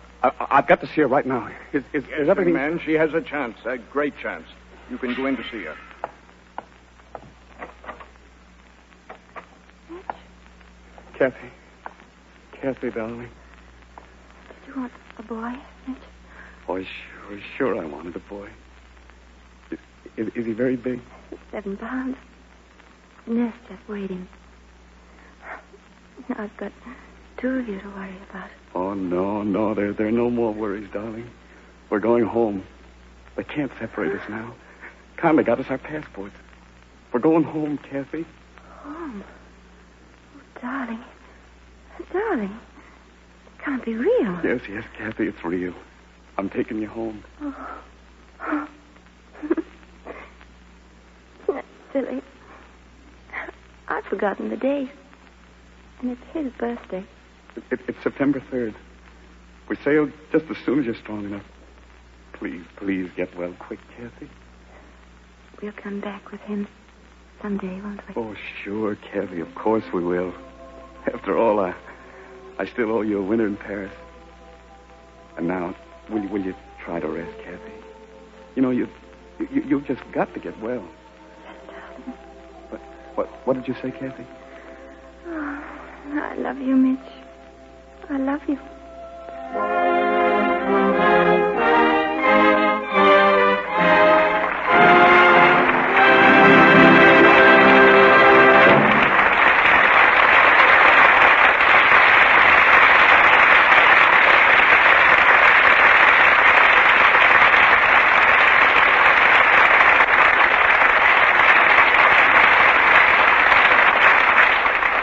I've got to see her right now. Is everything... Man, she has a chance, a great chance. You can go in to see her. Kathy, darling. Did you want a boy, Mitch? Oh, sure I wanted a boy. Is he very big? 7 pounds. The nurse just waiting. Now I've got 2 of you to worry about. Oh, no. There are no more worries, darling. We're going home. They can't separate us now. Conley got us our passports. We're going home, Kathy. Home? Oh, darling. Darling. It can't be real. Yes, Kathy, it's real. I'm taking you home. Oh. That's silly. I've forgotten the date. And it's his birthday. It's September 3rd. We sail just as soon as you're strong enough. Please get well quick, Kathy. We'll come back with him someday, won't we? Oh, sure, Kathy. Of course we will. After all, I still owe you a winter in Paris. And now, will you try to rest, Kathy? You know, you've just got to get well. What did you say, Kathy? Oh, I love you, Mitch. I love you.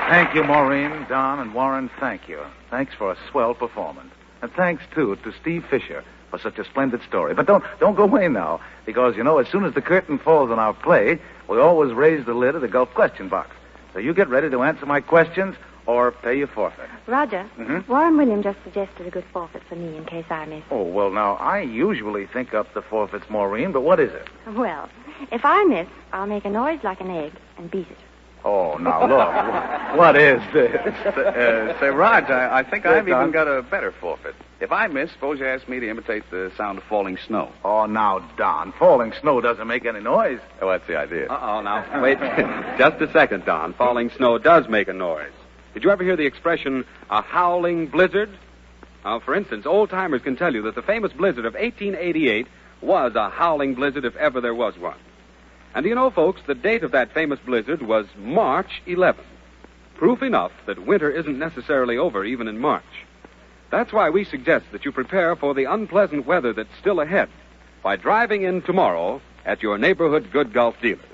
Thank you, Maureen, Don, and Warren. Thank you. Thanks for a swell performance. And thanks, too, to Steve Fisher for such a splendid story. But don't go away now, because, you know, as soon as the curtain falls on our play, we always raise the lid of the Gulf question box. So you get ready to answer my questions or pay your forfeit. Roger, Warren Williams just suggested a good forfeit for me in case I miss. Oh, well, now, I usually think up the forfeits, Maureen, but what is it? Well, if I miss, I'll make a noise like an egg and beat it. Oh, now, look. What is this? Say, Raj, I think Yes, I've even Don? got a better forfeit. If I miss, suppose you ask me to imitate the sound of falling snow. Oh, now, Don, falling snow doesn't make any noise. Oh, that's the idea. Uh-oh, now, wait just a second, Don. Falling snow does make a noise. Did you ever hear the expression, a howling blizzard? For instance, old-timers can tell you that the famous blizzard of 1888 was a howling blizzard if ever there was one. And do you know, folks, the date of that famous blizzard was March 11th. Proof enough that winter isn't necessarily over even in March. That's why we suggest that you prepare for the unpleasant weather that's still ahead by driving in tomorrow at your neighborhood Good Gulf dealers.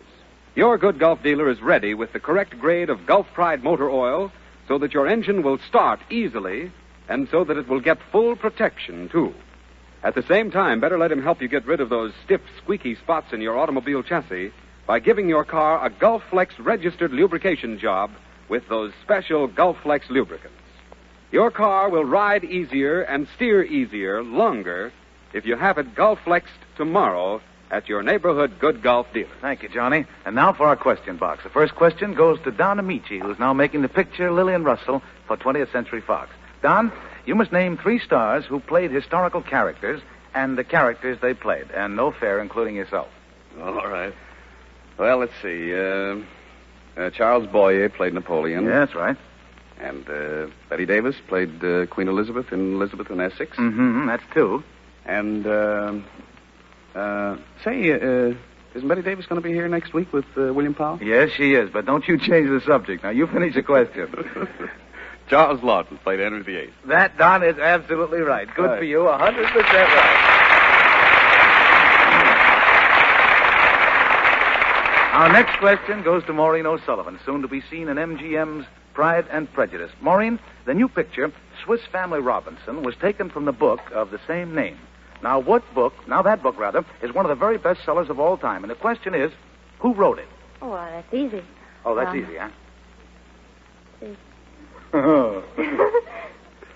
Your Good Gulf dealer is ready with the correct grade of Gulf Pride motor oil so that your engine will start easily and so that it will get full protection, too. At the same time, better let him help you get rid of those stiff, squeaky spots in your automobile chassis by giving your car a Gulflex registered lubrication job with those special Gulflex lubricants. Your car will ride easier and steer easier longer if you have it Gulflexed tomorrow at your neighborhood Good Gulf dealer. Thank you, Johnny. And now for our question box. The first question goes to Don Amici, who's now making the picture Lillian Russell for 20th Century Fox. Don, you must name 3 stars who played historical characters and the characters they played, and no fair, including yourself. All right. Well, let's see. Charles Boyer played Napoleon. Yeah, that's right. And Betty Davis played Queen Elizabeth in Elizabeth and Essex. Mm-hmm, that's 2. And, isn't Betty Davis going to be here next week with William Powell? Yes, she is, but don't you change the subject. Now, you finish the question. Charles Lawton played Henry VIII. That, Don, is absolutely right. Good for you, 100% right. Our next question goes to Maureen O'Sullivan, soon to be seen in MGM's Pride and Prejudice. Maureen, the new picture, Swiss Family Robinson, was taken from the book of the same name. Now, that book, is one of the very best sellers of all time. And the question is, who wrote it? Oh, well, that's easy. Oh, that's easy, huh?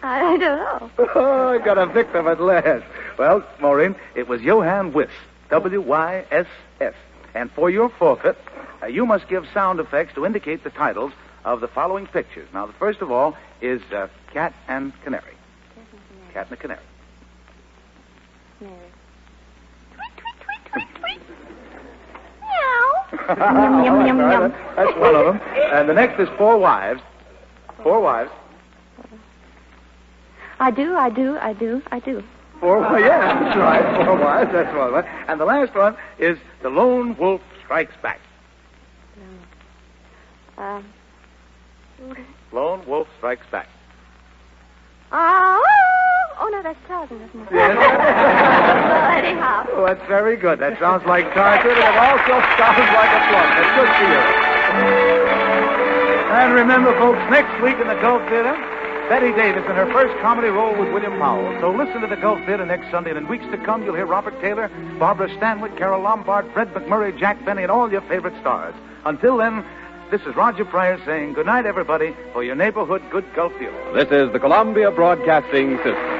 I don't know. Oh, I got a victim at last. Well, Maureen, it was Johann Wyss, W-Y-S-S. And for your forfeit, you must give sound effects to indicate the titles of the following pictures. Now, the first of all is Cat and Canary. Cat and the Canary. Yum, yum, yum, yum. That's one of them. And the next is 4 Wives. 4 Wives. I do. 4 Wives, yeah, that's right. 4 Wives, that's one. And the last one is The Lone Wolf Strikes Back. Lone Wolf Strikes Back. Oh, no, that's Tarzan, isn't it? Yes. Well, anyhow. Oh, that's very good. That sounds like Tarzan, and it also sounds like a plug. That's good for you. And remember, folks, next week in the Gulf Theater, Betty Davis in her first comedy role with William Powell. So listen to the Gulf Theater next Sunday, and in weeks to come, you'll hear Robert Taylor, Barbara Stanwyck, Carol Lombard, Fred McMurray, Jack Benny, and all your favorite stars. Until then, this is Roger Pryor saying good night, everybody, for your neighborhood Good Gulf Dealer. This is the Columbia Broadcasting System.